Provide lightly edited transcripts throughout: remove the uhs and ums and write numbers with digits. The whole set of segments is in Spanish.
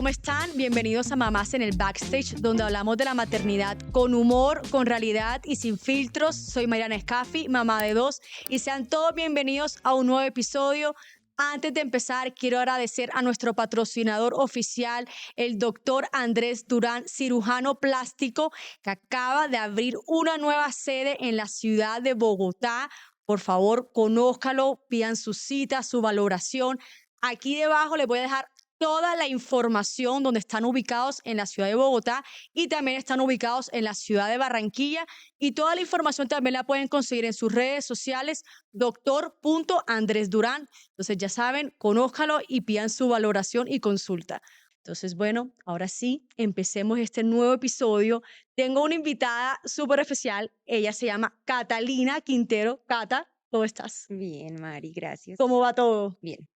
¿cómo están? Bienvenidos a Mamás en el Backstage, donde hablamos de la maternidad con humor, con realidad y sin filtros. Soy Mariana Escafi, mamá de dos, y sean todos bienvenidos a un nuevo episodio. Antes de empezar, quiero agradecer a nuestro patrocinador oficial, el doctor Andrés Durán, cirujano plástico, que acaba de abrir una nueva sede en la ciudad de Bogotá. Por favor, conózcalo, pidan su cita, su valoración. Aquí debajo les voy a dejar toda la información donde están ubicados en la ciudad de Bogotá y también están ubicados en la ciudad de Barranquilla, y toda la información también la pueden conseguir en sus redes sociales, doctor.andresdurán. Entonces ya saben, conózcalo y pidan su valoración y consulta. Entonces, bueno, ahora sí, empecemos este nuevo episodio. Tengo una invitada súper especial. Ella se llama Catalina Quintero. Cata, ¿cómo estás? Bien, Mari, gracias. ¿Cómo va todo? Bien,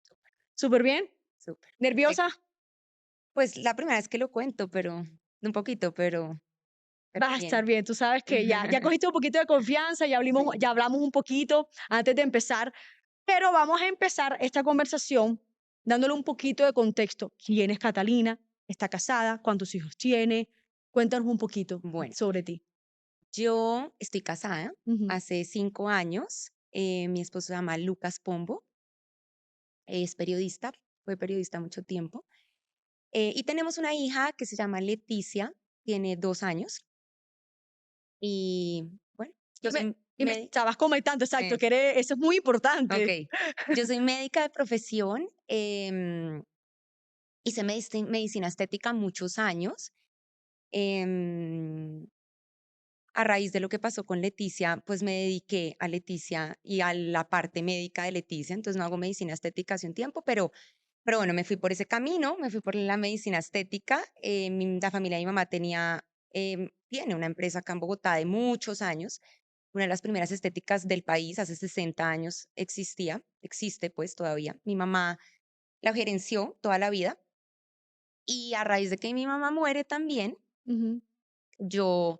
¿Súper bien? súper. ¿Nerviosa? Pues la primera vez que lo cuento, pero un poquito, pero Vas a estar bien. bien, tú sabes que ya cogiste un poquito de confianza, Sí. ya hablamos un poquito antes de empezar, pero vamos a empezar esta conversación dándole un poquito de contexto. ¿Quién es Catalina? ¿Está casada? ¿Cuántos hijos tiene? Cuéntanos un poquito Bueno, sobre ti. yo estoy casada Ujú. hace 5 años. Mi esposo se llama Lucas Pombo, es periodista, fue periodista mucho tiempo. Y tenemos una hija que se llama Leticia, tiene 2 años. Y bueno, Y yo me, soy y me médica. estabas comentando, exacto, que eso es muy Ok, importante. yo soy médica de profesión. Hice medicina estética muchos años. Em, a raíz de lo que pasó con Leticia, pues me dediqué a Leticia y a la parte médica de Leticia. Entonces no hago medicina estética hace un tiempo, pero bueno, me fui por ese camino, me fui por la medicina estética. La familia de mi mamá tiene una empresa acá en Bogotá de muchos años, una de las primeras estéticas del país. Hace 60 años existe pues todavía. Mi mamá la gerenció toda la vida, y a raíz de que mi mamá muere también, Ujú. yo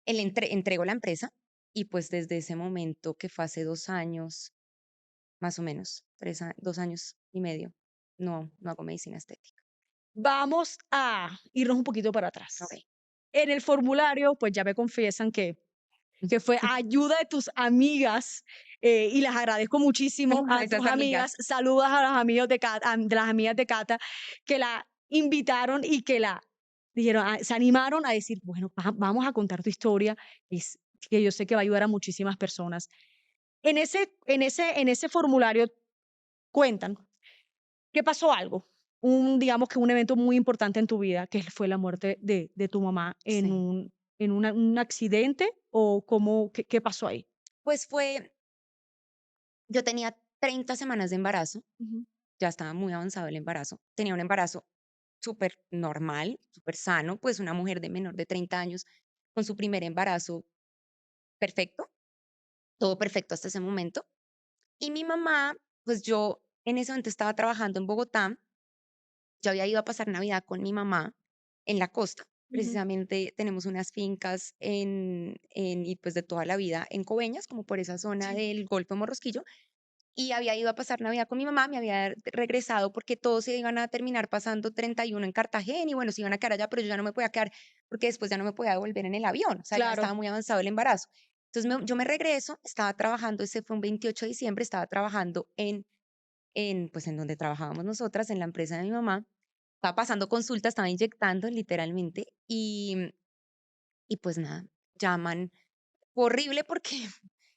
entrego la empresa. Y pues desde ese momento, que fue hace 2 años, más o menos, 2 años y medio, no hago medicina estética. Vamos a irnos un poquito para Ok. atrás. En el formulario, pues ya me confiesan que fue ayuda de tus amigas, y las agradezco muchísimo a Esas tus amigas. amigas. Saludos a los amigos de Cata, de las amigas de Cata, que la invitaron y que la dijeron, se animaron a decir, bueno, vamos a contar tu historia, es, que yo sé que va a ayudar a muchísimas personas. En ese formulario cuentan que pasó algo, digamos que un evento muy importante en tu vida, que fue la muerte de tu mamá en Sí. un accidente, o cómo, qué pasó ahí. Pues yo tenía 30 semanas de embarazo, Ujú. ya estaba muy avanzado el embarazo. Tenía un embarazo súper normal, súper sano, pues una mujer de menor de 30 años con su primer embarazo perfecto, todo perfecto hasta ese momento. Y mi mamá, pues yo en ese momento estaba trabajando en Bogotá. Yo había ido a pasar Navidad con mi mamá en la costa. Ujú. Precisamente tenemos unas fincas y pues de toda la vida en Coveñas, como por esa zona Sí. del Golfo de Morrosquillo. Y había ido a pasar Navidad con mi mamá, me había regresado porque todos se iban a terminar pasando 31 en Cartagena, y bueno, se iban a quedar allá, pero yo ya no me podía quedar porque después ya no me podía devolver en el avión. O sea, ya Claro. estaba muy avanzado el embarazo. Entonces yo me regreso, estaba trabajando, ese fue un 28 de diciembre, estaba trabajando pues en donde trabajábamos nosotras, en la empresa de mi mamá. Estaba pasando consulta, estaba inyectando literalmente. Y pues nada, llaman. Fue horrible porque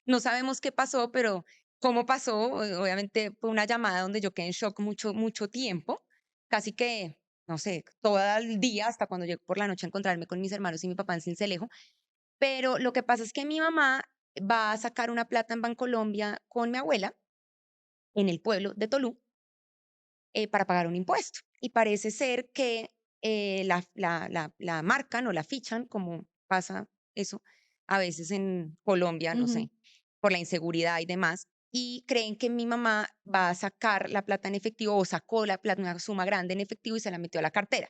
no sabemos qué pasó, pero cómo pasó. Obviamente fue una llamada donde yo quedé en shock mucho, mucho tiempo, casi que, no sé, todo el día, hasta cuando llego por la noche a encontrarme con mis hermanos y mi papá en Sincelejo. Pero lo que pasa es que mi mamá va a sacar una plata en Bancolombia con mi abuela en el pueblo de Tolú, para pagar un impuesto. Y parece ser que la marcan o la fichan, como pasa eso a veces en Colombia, no Ujú. sé, por la inseguridad y demás. Y creen que mi mamá va a sacar la plata en efectivo, o sacó la plata, una suma grande en efectivo, y se la metió a la cartera.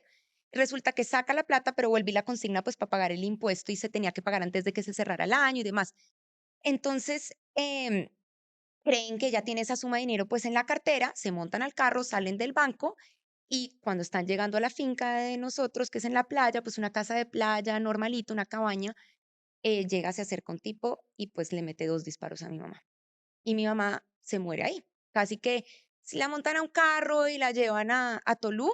Resulta que saca la plata, pero vuelve y la consigna pues para pagar el impuesto, y se tenía que pagar antes de que se cerrara el año y demás. Entonces, creen que ya tiene esa suma de dinero pues en la cartera, se montan al carro, salen del banco y cuando están llegando a la finca de nosotros, que es en la playa, pues una casa de playa normalita, una cabaña, llega, se acerca un tipo y pues le mete 2 disparos a mi mamá. Y mi mamá se muere ahí. Casi que si la montan a un carro y la llevan a Tolú,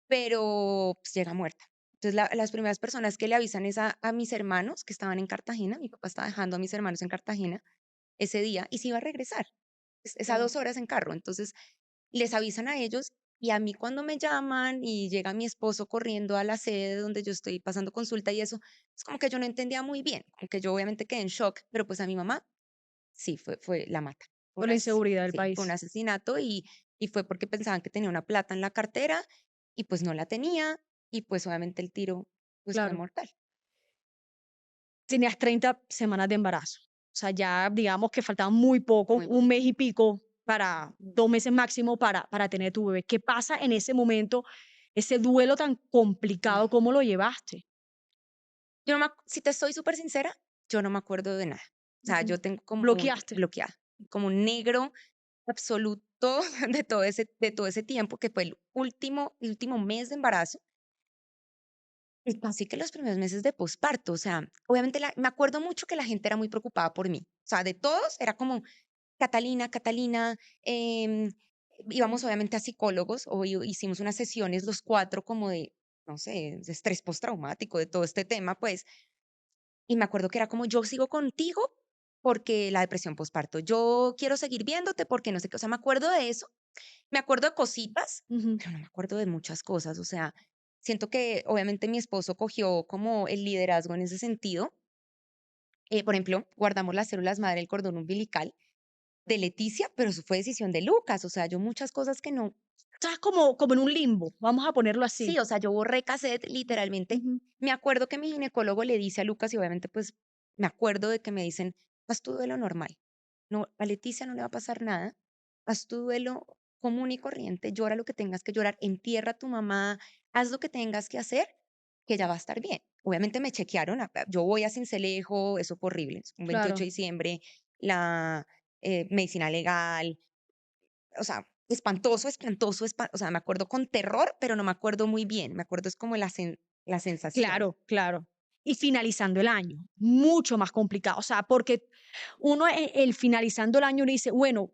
pero pues, llega muerta. Entonces, las primeras personas que le avisan es a mis hermanos que estaban en Cartagena. Mi papá estaba dejando a mis hermanos en Cartagena ese día y se iba a regresar. Es a Claro. 2 horas en carro. Entonces, les avisan a ellos y a mí cuando me llaman y llega mi esposo corriendo a la sede donde yo estoy pasando consulta y eso, es como que yo no entendía muy bien, como que yo obviamente quedé en shock, pero pues a mi mamá sí, fue la mata. Fue Por la inseguridad del sí, fue un país. asesinato y fue porque pensaban que tenía una plata en la cartera y pues no la tenía y pues obviamente el tiro pues fue Claro. mortal. Tenías 30 semanas de embarazo. O sea, ya digamos que faltaba muy poco, Muy un poquito. mes y pico para 2 meses máximo para tener tu bebé. ¿Qué pasa en ese momento, ese duelo tan complicado, cómo lo llevaste? Yo no me ac Si te soy súper sincera, yo no me acuerdo de nada. O sea, Ujú. yo tengo como un Bloqueaste. bloqueada, como un negro absoluto de todo ese tiempo, que fue el último mes de embarazo, y casi que los primeros meses de posparto. O sea, obviamente me acuerdo mucho que la gente era muy preocupada por mí. O sea, de todos era como: "Catalina, Catalina", íbamos obviamente a psicólogos, o hicimos unas sesiones los 4 como de, no sé, de estrés postraumático, de todo este tema, pues, y me acuerdo que era como: "Yo sigo contigo porque la depresión posparto, yo quiero seguir viéndote porque no sé qué". O sea, me acuerdo de eso, me acuerdo de cositas, Ujú. pero no me acuerdo de muchas cosas. O sea, siento que obviamente mi esposo cogió como el liderazgo en ese sentido. Por ejemplo, guardamos las células madre del cordón umbilical de Leticia, pero eso fue decisión de Lucas. O sea, yo muchas cosas que no. Estás como en un limbo, vamos a ponerlo Sí, así. o sea, yo borré cassette literalmente. Ujú. Me acuerdo que mi ginecólogo le dice a Lucas, y obviamente, pues, me acuerdo de que me dicen: "Haz tu duelo normal. No, a Leticia no le va a pasar nada. Haz tu duelo común y corriente, llora lo que tengas que llorar, entierra a tu mamá, haz lo que tengas que hacer, que ella va a estar bien". Obviamente me chequearon, yo voy a Sincelejo, eso fue horrible, un 28 Claro, de diciembre, la, medicina legal, o sea, espantoso, espantoso, o sea, me acuerdo con terror, pero no me acuerdo muy bien, me acuerdo es como la sensación. claro, claro. Y finalizando el año, mucho más complicado. O sea, porque uno el finalizando el año uno dice, bueno,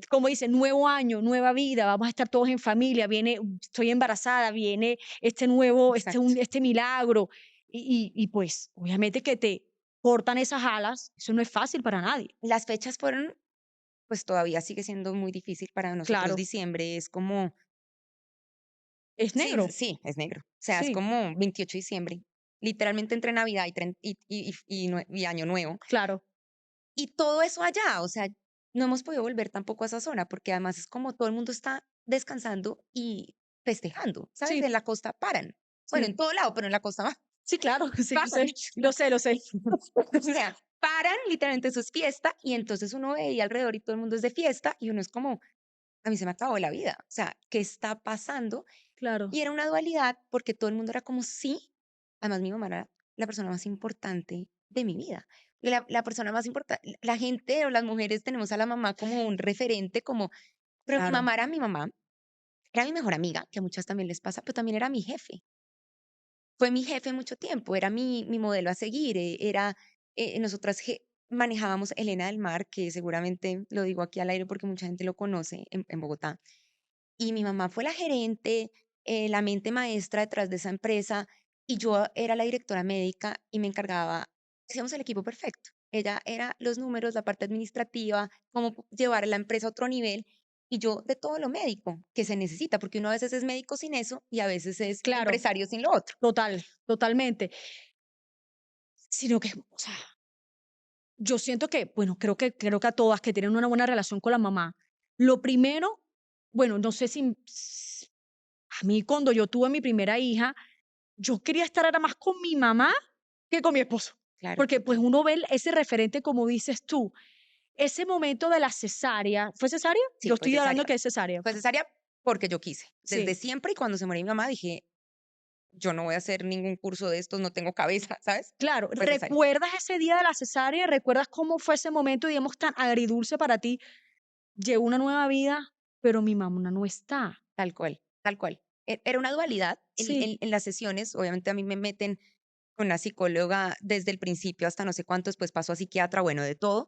como dice, nuevo año, nueva vida, vamos a estar todos en familia, viene, estoy embarazada, viene este nuevo, Exacto. este milagro. Y pues, obviamente que te cortan esas alas, eso no es fácil para nadie. Las fechas fueron, pues todavía sigue siendo muy difícil para nosotros. Claro, Diciembre es como, es sí, negro, sí, es negro. O sea, es sí, como 28 de diciembre, literalmente entre Navidad y Año Nuevo. claro, Y todo eso allá, o sea, no hemos podido volver tampoco a esa zona, porque además es como todo el mundo está descansando y festejando, ¿sabes? sí, En la costa paran. Bueno, en sí, todo lado, pero en la costa más sí, claro, sí, yo paran. sé, lo sé, lo sé. O sea, paran, literalmente eso es fiesta, y entonces uno ve ahí alrededor y todo el mundo es de fiesta, y uno es como, a mí se me acabó la vida. O sea, ¿qué está pasando? Claro, Y era una dualidad porque todo el mundo era como, sí, además mi mamá era la persona más importante de mi vida. La persona más importante, la gente o las mujeres tenemos a la mamá como un referente, como, pero mi claro, mamá era mi mamá, era mi mejor amiga, que a muchas también les pasa, pero también era mi jefe. Fue mi jefe mucho tiempo, era mi modelo a seguir, nosotras manejábamos Elena del Mar, que seguramente lo digo aquí al aire porque mucha gente lo conoce en Bogotá. Y mi mamá fue la gerente, la mente maestra detrás de esa empresa, y yo era la directora médica y me encargaba, hacíamos el equipo perfecto. Ella era los números, la parte administrativa, cómo llevar a la empresa a otro nivel, y yo de todo lo médico que se necesita, porque uno a veces es médico sin eso y a veces es claro, empresario sin lo otro. totalmente. Sino que, o sea, yo siento que, bueno, creo que a todas que tienen una buena relación con la mamá, lo primero, bueno, no sé si a mí cuando yo tuve mi primera hija, yo quería estar era más con mi mamá que con mi esposo, Claro, porque pues uno ve ese referente como dices tú, ese momento de la cesárea, ¿fue cesárea? sí, Yo fue estoy hablando cesárea. que es cesárea. Fue cesárea porque yo quise. Desde Sí, siempre, y cuando se murió mi mamá dije, yo no voy a hacer ningún curso de estos, no tengo cabeza, ¿sabes? claro. Fue cesárea. ¿Recuerdas ese día de la cesárea? ¿Recuerdas cómo fue ese momento, digamos, tan agridulce para ti? Llegó una nueva vida, pero mi mamá no está. Tal cual, tal cual. era una dualidad Sí, en las sesiones. Obviamente a mí me meten con una psicóloga desde el principio hasta no sé cuánto, después pasó a psiquiatra, bueno, de todo,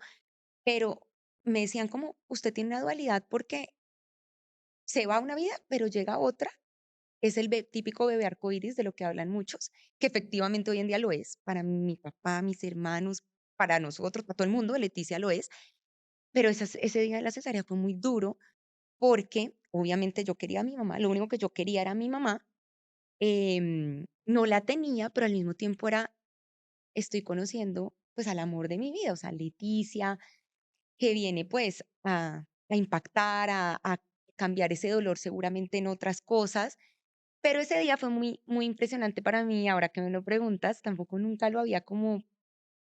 pero me decían como, usted tiene una dualidad porque se va una vida, pero llega otra. Es el típico bebé arcoíris de lo que hablan muchos, que efectivamente hoy en día lo es. Para mi papá, mis hermanos, para nosotros, para todo el mundo, Leticia lo es. Pero ese día de la cesárea fue muy duro porque obviamente yo quería a mi mamá, lo único que yo quería era a mi mamá. No la tenía, pero al mismo tiempo estoy conociendo pues al amor de mi vida, o sea, Leticia, que viene pues a impactar, a cambiar ese dolor seguramente en otras cosas. Pero ese día fue muy, muy impresionante para mí, ahora que me lo preguntas, tampoco nunca lo había como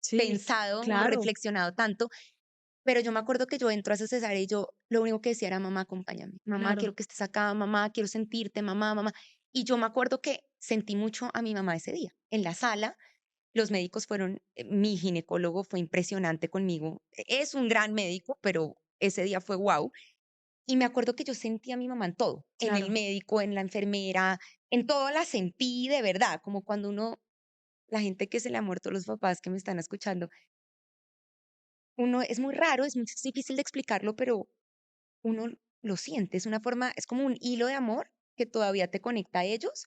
sí, pensado o claro, reflexionado tanto, pero yo me acuerdo que yo entro a esa cesárea y yo lo único que decía era: "Mamá, acompáñame, mamá, claro. quiero que estés acá, mamá, quiero sentirte, mamá, mamá". Y yo me acuerdo que sentí mucho a mi mamá ese día. En la sala, los médicos fueron, mi ginecólogo fue impresionante conmigo, es un gran médico, pero ese día fue guau. Y me acuerdo que yo sentí a mi mamá en todo, en el Claro, médico, en la enfermera, en todo la sentí de verdad, como cuando uno, la gente que se le ha muerto los papás que me están escuchando, uno es muy raro, es muy difícil de explicarlo, pero uno lo siente, es una forma, es como un hilo de amor que todavía te conecta a ellos,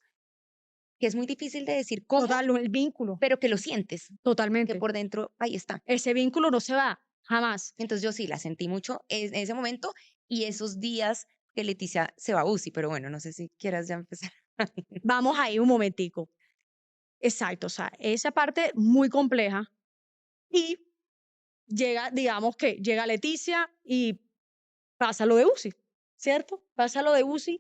que es muy difícil de decir cómo, total, el vínculo, pero que lo sientes, que totalmente. por dentro ahí está. Ese vínculo no se va, jamás. Entonces yo sí la sentí mucho en ese momento y esos días que Leticia se va a UCI, pero bueno, no sé si quieras ya empezar. Vamos ahí un momentico. Exacto, o sea, esa parte muy compleja y llega, digamos que llega Leticia y pasa lo de UCI, ¿cierto? Pasa lo de UCI.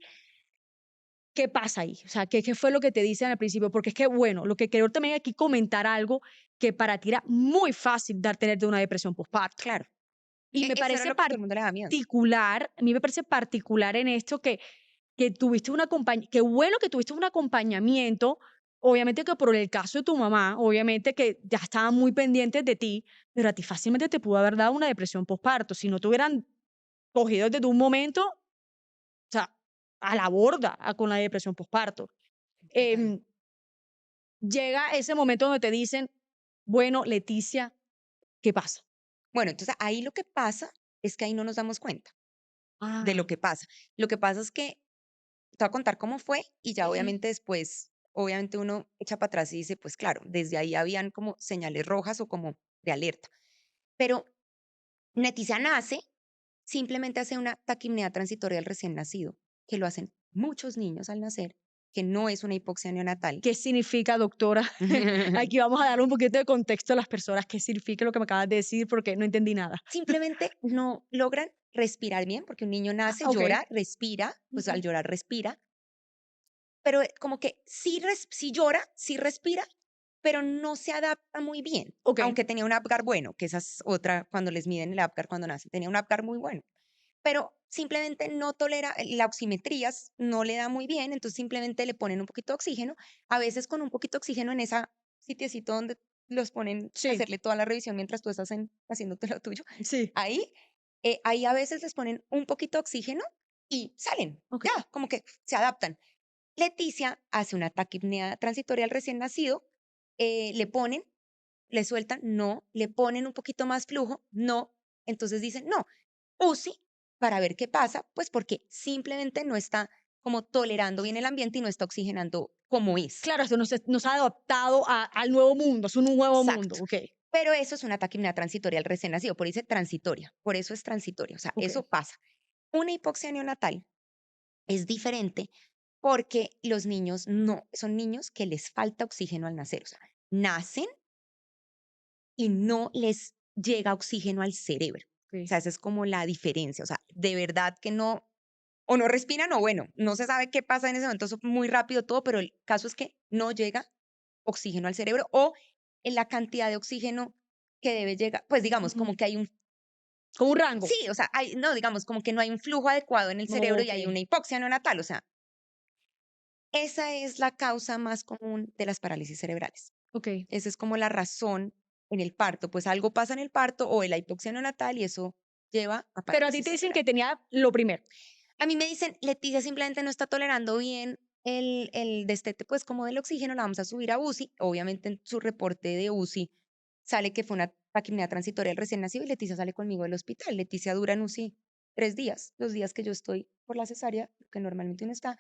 ¿Qué pasa ahí? O sea, ¿qué fue lo que te dicen al principio? Porque es que, bueno, lo que quiero también aquí comentar algo que para ti era muy fácil dar tener de una depresión postparto. Claro. Y me Eso era parece lo que a todo el mundo le da miedo. particular, a mí me parece particular en esto que tuviste un qué bueno que tuviste un acompañamiento, obviamente que por el caso de tu mamá, obviamente que ya estaban muy pendientes de ti, pero a ti fácilmente te pudo haber dado una depresión postparto. Si no te hubieran cogido desde un momento, o sea, a la borda con la depresión postparto. Total. Em, Llega ese momento donde te dicen, bueno, Leticia, ¿qué pasa? Bueno, entonces ahí lo que pasa es que ahí no nos damos cuenta de Ah, lo que pasa. Lo que pasa es que te voy a contar cómo fue y ya ujú, obviamente después, obviamente uno echa para atrás y dice, pues claro, desde ahí habían como señales rojas o como de alerta. Pero Leticia nace, simplemente hace una taquimnea transitoria al recién nacido, que lo hacen muchos niños al nacer, que no es una hipoxia neonatal. ¿qué significa, doctora? Aquí vamos a darle un poquito de contexto a las personas. ¿Qué significa lo que me acabas de decir? Porque no entendí nada. Simplemente no logran respirar bien, porque un niño Ah, nace, ok. llora, respira, pues al Ujú. llorar respira, pero como que sí llora, sí respira, pero no se adapta muy bien, Ok. aunque tenía un Apgar bueno, que esa es otra cuando les miden el Apgar cuando nace, tenía un Apgar muy bueno, pero simplemente no tolera, la oximetría no le da muy bien, entonces simplemente le ponen un poquito de oxígeno, a veces con un poquito de oxígeno en esa sitiecito donde los ponen a Sí, hacerle toda la revisión mientras tú estás haciéndote lo tuyo, sí. ahí, ahí a veces les ponen un poquito de oxígeno y salen, Ok. ya, como que se adaptan. Leticia hace una taquipnea transitoria al recién nacido, le ponen, le sueltan, no, le ponen un poquito más flujo, no, entonces dicen, no, UCI para ver qué pasa, pues porque simplemente no está como tolerando bien el ambiente y no está oxigenando como es. Claro, esto no se ha adaptado al nuevo mundo, es un nuevo mundo. Exacto. Ok, Pero eso es una taquipnea transitoria al recién nacido, por eso dice transitoria, por eso es transitoria, o sea, ok. eso pasa. Una hipoxia neonatal es diferente porque los niños no, son niños que les falta oxígeno al nacer, o sea, nacen y no les llega oxígeno al cerebro. O Ok. sea, esa es como la diferencia, o sea, de verdad que no, o no respiran o bueno, no se sabe qué pasa en ese momento, eso es muy rápido todo, pero el caso es que no llega oxígeno al cerebro o en la cantidad de oxígeno que debe llegar, pues digamos, Ujú. como que hay un, Con un rango. sí, o sea, hay, no, digamos, como que no hay un flujo adecuado en el cerebro y Ok, hay una hipoxia neonatal, o sea, esa es la causa más común de las parálisis cerebrales. ok. Esa es como la razón en el parto, pues algo pasa en el parto o en la hipoxia neonatal y eso lleva a Pero a ti parálisis te dicen cerebral. que tenía lo primero. A mí me dicen, Leticia simplemente no está tolerando bien el destete, pues como del oxígeno, la vamos a subir a UCI. Obviamente en su reporte de UCI sale que fue una taquimia transitoria del recién nacido y Leticia sale conmigo del hospital. Leticia dura en UCI 3 días, los días que yo estoy por la cesárea, que normalmente uno está.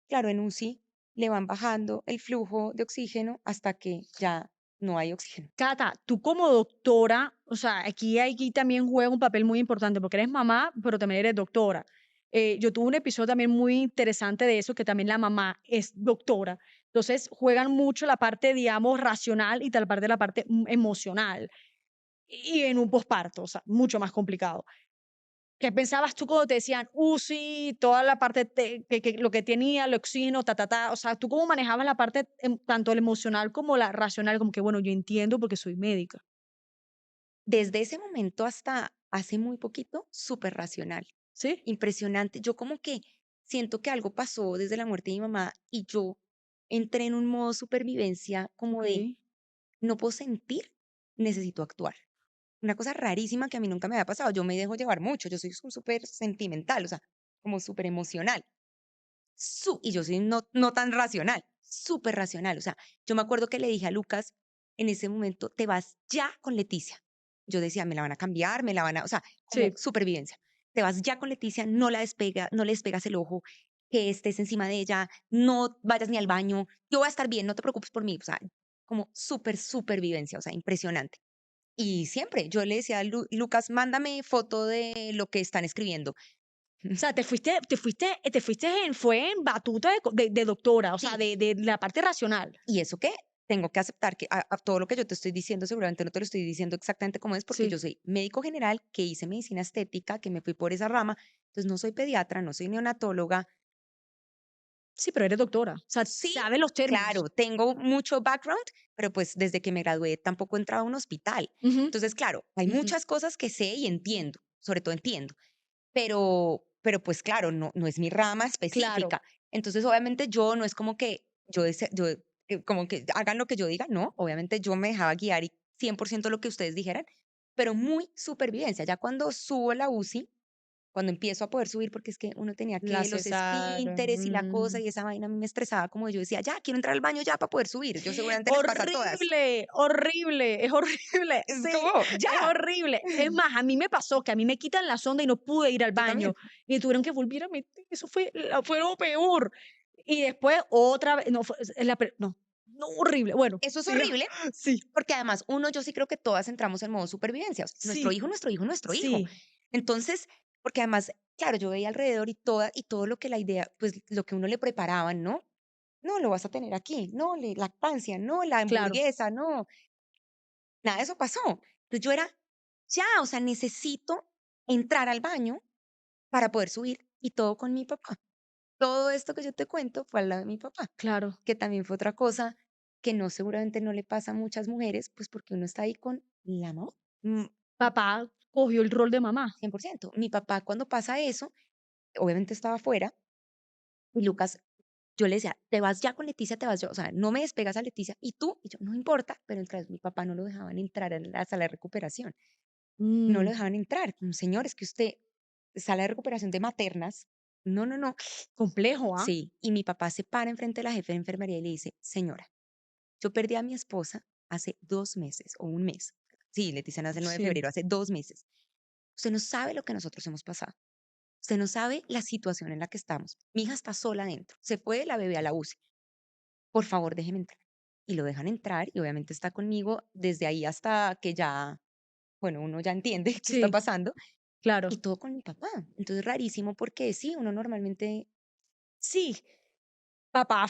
Claro, en UCI le van bajando el flujo de oxígeno hasta que ya no hay oxígeno. Cata, tú como doctora, o sea, aquí también juega un papel muy importante porque eres mamá, pero también eres doctora. Yo tuve un episodio también muy interesante de eso, que también la mamá es doctora. Entonces, juegan mucho la parte, digamos, racional y tal parte la parte emocional. Y en un posparto, o sea, mucho más complicado. ¿Qué pensabas tú cuando te decían UCI, toda la parte que lo que tenía, el oxígeno, ta, ta, ta? O sea, ¿tú cómo manejabas la parte tanto el emocional como la racional? Como que, bueno, yo entiendo porque soy médica. Desde ese momento hasta hace muy poquito, súper racional. ¿Sí? Impresionante. Yo como que siento que algo pasó desde la muerte de mi mamá y yo entré en un modo supervivencia como Ok. de no puedo sentir, necesito actuar. Una cosa rarísima que a mí nunca me había pasado. Yo me dejo llevar mucho, yo soy súper sentimental, o sea, como súper emocional. Y yo soy no tan racional, súper racional. O sea, yo me acuerdo que le dije a Lucas en ese momento, te vas ya con Leticia. Yo decía, me la van a cambiar, me la van a, o sea, como Sí. supervivencia. Te vas ya con Leticia, no le despegas el ojo, que estés encima de ella, no vayas ni al baño, yo voy a estar bien, no te preocupes por mí. O sea, como súper supervivencia, o sea, impresionante. Y siempre yo le decía a Lucas, mándame foto de lo que están escribiendo. O sea, fue en batuta de doctora, o sea, Sí, de la parte racional. ¿y eso qué? Tengo que aceptar que a todo lo que yo te estoy diciendo, seguramente no te lo estoy diciendo exactamente como es, porque yo Sí. soy médico general, que hice medicina estética, que me fui por esa rama, entonces no soy pediatra, no soy neonatóloga. Sí, pero eres doctora. O sea, Sí, sabes los términos. claro, tengo mucho background, pero pues desde que me gradué tampoco he entrado a un hospital. Ujú, Entonces, claro, hay ujú. muchas cosas que sé y entiendo, sobre todo entiendo, pero pues claro, no es mi rama Claro. específica. Entonces, obviamente yo no es como que como que hagan lo que yo diga, no, obviamente yo me dejaba guiar y 100% lo que ustedes dijeran, pero muy supervivencia. Ya cuando subo la UCI, cuando empiezo a poder subir, porque es que uno tenía La que los cesárea. esfínteres y la cosa y esa vaina a mí me estresaba, como yo decía, ya quiero entrar al baño ya para poder subir. Yo seguramente les pasa a todas. Horrible, horrible, es horrible, Es sí, como, es ya. horrible. Es más, a mí me pasó que a mí me quitan la sonda y no pude ir al Yo baño también. y tuvieron que volver a meter, eso fue lo peor. Y después otra vez, no, no, no, horrible. Bueno, Eso es siga, horrible. sí, Porque además, yo sí creo que todas entramos en modo supervivencia. O sea, nuestro sí, hijo, nuestro hijo, nuestro hijo. sí, Entonces, porque además, claro, yo veía alrededor y todo lo que la idea, pues lo que uno le preparaban, ¿no? No, lo vas a tener aquí, no, lactancia, no, la claro, hamburguesa, no, nada de eso pasó. Entonces yo era, ya, o sea, necesito entrar al baño para poder subir y todo con mi papá. Todo esto que yo te cuento fue al lado de mi papá, claro. que también fue otra cosa que no seguramente no le pasa a muchas mujeres, pues porque uno está ahí con la mamá. Mm, Papá cogió el rol de mamá. 100%. Mi papá cuando pasa eso, obviamente estaba afuera y Lucas, yo le decía, te vas ya con Leticia, te vas yo, o sea, no me despegas a Leticia y tú, y yo, no importa, pero entonces mi papá no lo dejaban entrar a la sala de recuperación, no lo Mm, dejaban entrar, como, señor, es que usted, sala de recuperación de maternas, no, no, no, complejo, ¿ah? sí, y mi papá se para enfrente de la jefe de enfermería y le dice, señora, yo perdí a mi esposa hace 2 meses o un mes. Sí, Leticia nace el 9 de Sí. febrero, hace 2 meses. Usted no sabe lo que nosotros hemos pasado. Usted no sabe la situación en la que estamos. Mi hija está sola adentro. Se fue la bebé a la UCI. Por favor, déjeme entrar. Y lo dejan entrar y obviamente está conmigo desde ahí hasta que ya, bueno, uno ya entiende qué está Sí, pasando claro. y todo con mi papá. Entonces, rarísimo porque sí, uno normalmente, Sí, papá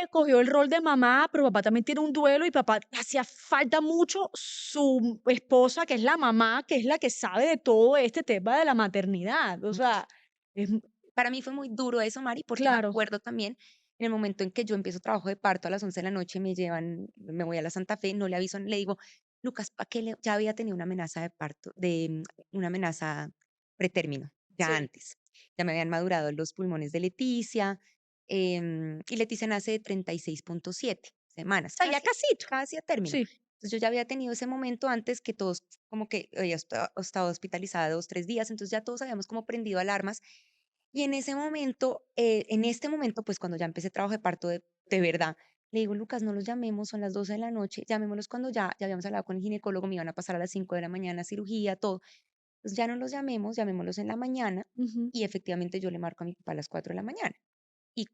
cogió el rol de mamá, pero papá también tiene un duelo y papá hacía falta mucho su esposa, que es la mamá, que es la que sabe de todo este tema de la maternidad. O sea, es, para mí fue muy duro eso, Mari, porque me claro, acuerdo también en el momento en que yo empiezo trabajo de parto a las 11 de la noche, me voy a la Santa Fe, no le aviso, le digo, Lucas, ¿para qué ya había tenido una amenaza de parto, una amenaza pretérmino, ya sí. antes. Ya me habían madurado los pulmones de Leticia, y Leticia nace de 36,7 O semanas, sea, ya casito. casi a término. Sí, Entonces yo ya había tenido ese momento antes que todos, como que ella estaba hospitalizada 2, 3 días, entonces ya todos habíamos como prendido alarmas Y en este momento, pues cuando ya empecé trabajo de parto de verdad, le digo, Lucas, no los llamemos, son las 12 de la noche, llamémoslos cuando ya habíamos hablado con el ginecólogo, me iban a pasar a las 5 de la mañana, cirugía, todo. Entonces ya no los llamemos, llamémoslos en la mañana. Ujú. Y efectivamente yo le marco a mi papá a las 4 de la mañana. Y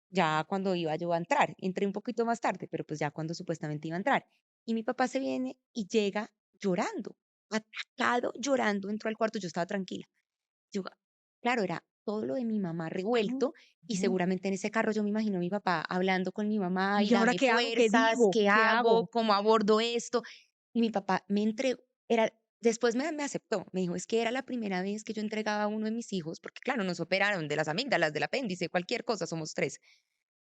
ya cuando iba yo a entrar, entré un poquito más tarde, pero pues ya cuando supuestamente iba a entrar. Y mi papá se viene y llega llorando, atacado, llorando, entró al cuarto, yo estaba tranquila. Yo, claro, era todo lo de mi mamá Claro. revuelto y Ujú. seguramente en ese carro yo me imagino a mi papá hablando con mi mamá y ¿Y ahora dame qué hago? ¿Qué fuerzas, digo? ¿qué ¿Qué hago? hago? ¿Cómo abordo esto? Y mi papá me entregó, después me aceptó, me dijo, es que era la primera vez que yo entregaba a uno de mis hijos, porque claro, nos operaron de las amígdalas, del apéndice, cualquier cosa, somos tres,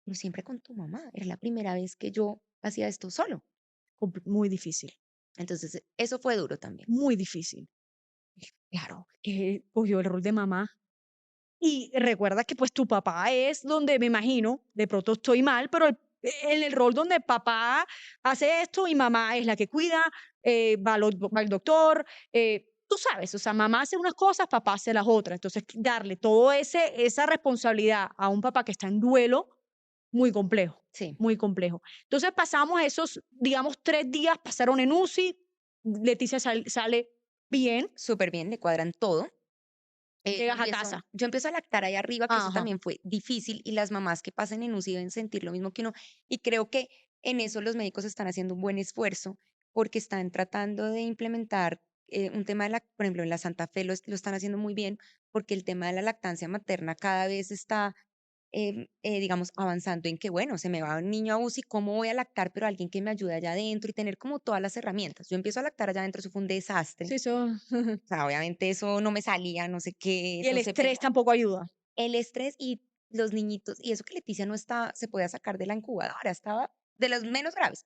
pero siempre con tu mamá, era la primera vez que yo hacía esto solo. Muy difícil, Entonces, eso fue duro también. muy difícil. Claro, que cogió el rol de mamá. Y recuerda que pues tu papá es donde me imagino, de pronto estoy mal, pero en el rol donde papá hace esto y mamá es la que cuida, va al doctor, tú sabes, o sea, mamá hace unas cosas, papá hace las otras. Entonces, darle todo esa responsabilidad a un papá que está en duelo, muy complejo, Sí, muy complejo. Entonces pasamos esos, digamos, 3 días, pasaron en UCI, Leticia sale bien, súper bien, le cuadran todo. llegas a casa. Yo empiezo a lactar ahí arriba, que eso Ajá. también fue difícil, y las mamás que pasen en UCI deben sentir lo mismo que uno. Y creo que en eso los médicos están haciendo un buen esfuerzo, porque están tratando de implementar un tema por ejemplo, en la Santa Fe lo están haciendo muy bien, porque el tema de la lactancia materna cada vez está digamos, avanzando en que, bueno, se me va un niño a UCI, ¿cómo voy a lactar? Pero alguien que me ayude allá adentro y tener como todas las herramientas. Yo empiezo a lactar allá adentro, eso fue un desastre. Sí, eso. O sea, obviamente eso no me salía, no sé qué, Y el eso se estrés pegaba. tampoco ayuda. El estrés y los niñitos, y eso que Leticia no estaba, se podía sacar de la incubadora, estaba de los menos graves.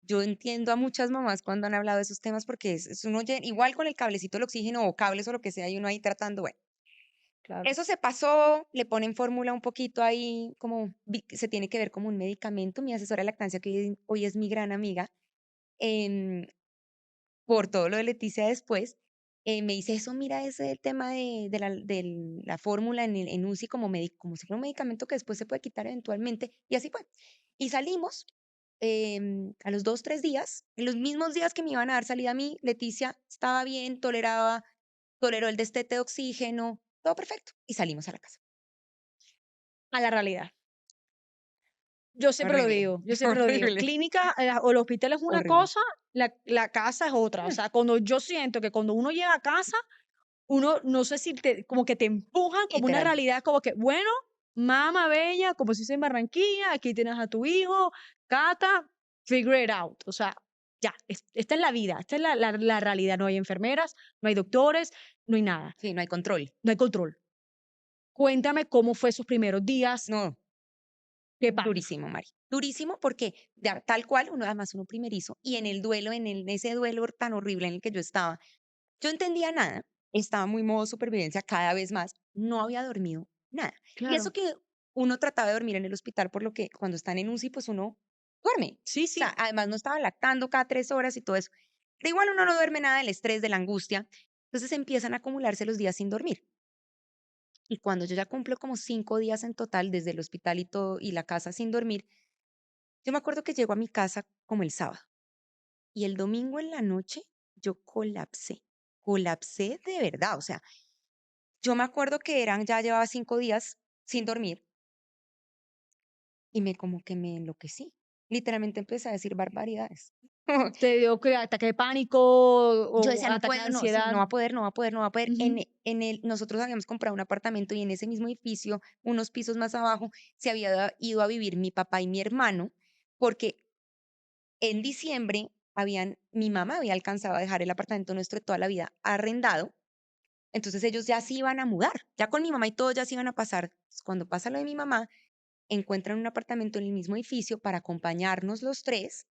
Yo entiendo a muchas mamás cuando han hablado de esos temas porque es uno igual con el cablecito del oxígeno o cables o lo que sea, y uno ahí tratando, bueno. Claro. Eso se pasó, le ponen fórmula un poquito ahí, como que se tiene que ver como un medicamento. Mi asesora de lactancia, que hoy es mi gran amiga, em, por todo lo de Leticia después, me dice eso, mira ese tema de la fórmula en UCI como, como si fuera un medicamento que después se puede quitar eventualmente, y así fue. Y salimos a los 2, 3 días, en los mismos días que me iban a dar salida a mí, Leticia estaba bien, toleró el destete de oxígeno, todo perfecto, y salimos a la casa. A la realidad. Yo siempre lo Horrible, digo, yo siempre lo digo. horrible, Clínica, o el hospital es una horrible. cosa, la casa es otra. O Mm, sea, cuando yo siento que cuando uno llega a casa, uno, no sé si como que te empujan como una literal. realidad, como que, bueno, mamá bella, como se dice en Barranquilla, aquí tienes a tu hijo, Cata, figure it out. O sea, ya, esta es la vida, esta es la realidad. No hay enfermeras, no hay doctores, no hay nada, Sí, no hay control. no hay control. Cuéntame cómo fue sus primeros días, No, qué pasa. durísimo, Mari. Durísimo porque tal cual, uno además uno primerizo, y en el duelo, ese duelo tan horrible en el que yo estaba, yo entendía nada, estaba muy modo supervivencia cada vez más, no había dormido nada. Y eso Claro. que uno trataba de dormir en el hospital, por lo que cuando están en UCI, pues uno duerme. Sí, O sea, sí. además no estaba lactando cada 3 horas y todo eso. Pero igual uno no duerme nada del estrés, de la angustia. Entonces empiezan a acumularse los días sin dormir. Y cuando yo ya cumplo como 5 días en total desde el hospital y todo, y la casa sin dormir, yo me acuerdo que llego a mi casa como el sábado. Y el domingo en la noche yo colapsé de verdad. O sea, yo me acuerdo que ya llevaba 5 días sin dormir y como que me enloquecí. Literalmente empecé a decir barbaridades. ¿Te dio que ataque de pánico Yo o decía, no ataque de puedo, no, sí, ansiedad? no va a poder, no va a poder, no va a poder. Ujú. Nosotros habíamos comprado un apartamento y en ese mismo edificio, unos pisos más abajo, se había ido a vivir mi papá y mi hermano, porque en diciembre mi mamá había alcanzado a dejar el apartamento nuestro de toda la vida arrendado, entonces ellos ya se iban a mudar, ya con mi mamá y todo ya se iban a pasar. Cuando pasa lo de mi mamá, encuentran un apartamento en el mismo edificio para acompañarnos los tres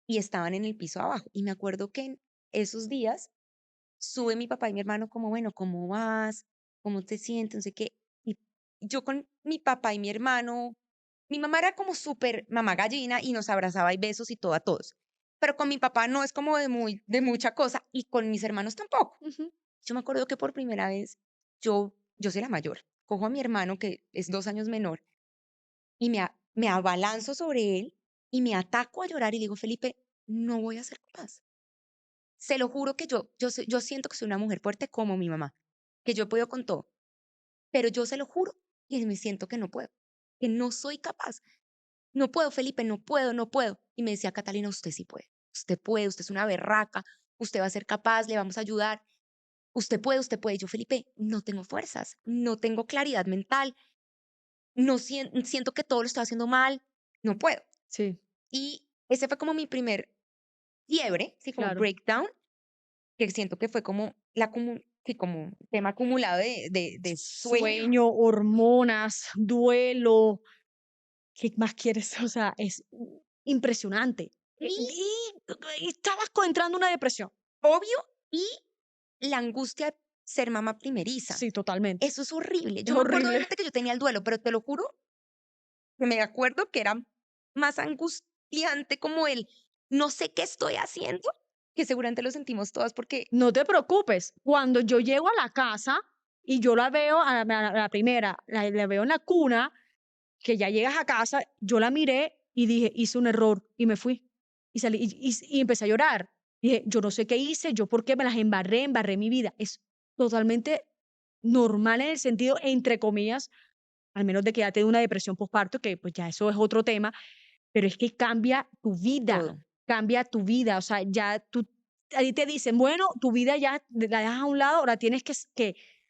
y estaban en el piso abajo. Y me acuerdo que en esos días sube mi papá y mi hermano como, bueno, ¿cómo vas? ¿Cómo te sientes? No sé qué. Y yo con mi papá y mi hermano, mi mamá era como súper mamá gallina y nos abrazaba y besos y todo a todos. Pero con mi papá no es como de mucha cosa y con mis hermanos tampoco. Ujú. Yo me acuerdo que por primera vez yo soy la mayor. cojo a mi hermano, que es 2 años menor, y me abalanzo sobre él y me ataco a llorar y digo: "Felipe, no voy a ser capaz". Se lo juro que yo siento que soy una mujer fuerte como mi mamá, que yo puedo con todo, pero yo se lo juro que me siento que no puedo, que no soy capaz. No puedo, Felipe, no puedo, no puedo. Y me decía: "Catalina, usted sí puede, usted es una berraca, usted va a ser capaz, le vamos a ayudar, usted puede, usted puede". Y yo: "Felipe, no tengo fuerzas, no tengo claridad mental, no siento que todo lo estoy haciendo mal, no puedo". Sí, Y ese fue como mi primer quiebre, sí, como claro. breakdown, que siento que fue como sí, como tema acumulado de sueño. Sueño, hormonas, duelo, ¿qué más quieres? O sea, es impresionante. Y Y estabas entrando en una depresión. obvio, y la angustia de ser mamá primeriza. Sí, totalmente. Eso es horrible. Es Yo me acuerdo horrible. obviamente que yo tenía el duelo, pero te lo juro que me acuerdo que era más angustiante como el no sé qué estoy haciendo, que seguramente lo sentimos todas porque No te preocupes. Cuando yo llego a la casa y yo la veo a la primera, la veo en la cuna, que ya llegas a casa, yo la miré y dije: "Hice un error", y me fui. Y salí y empecé a llorar. Dije: "Yo no sé qué hice, yo por qué me las embarré, embarré mi vida". Es totalmente normal en el sentido, entre comillas, al menos de que ya te dé una depresión postparto, que, pues, ya eso es otro tema, pero es que todo. cambia tu vida, o sea, ya tú ahí te dicen: "Bueno, tu vida ya la dejas a un lado, ahora tienes que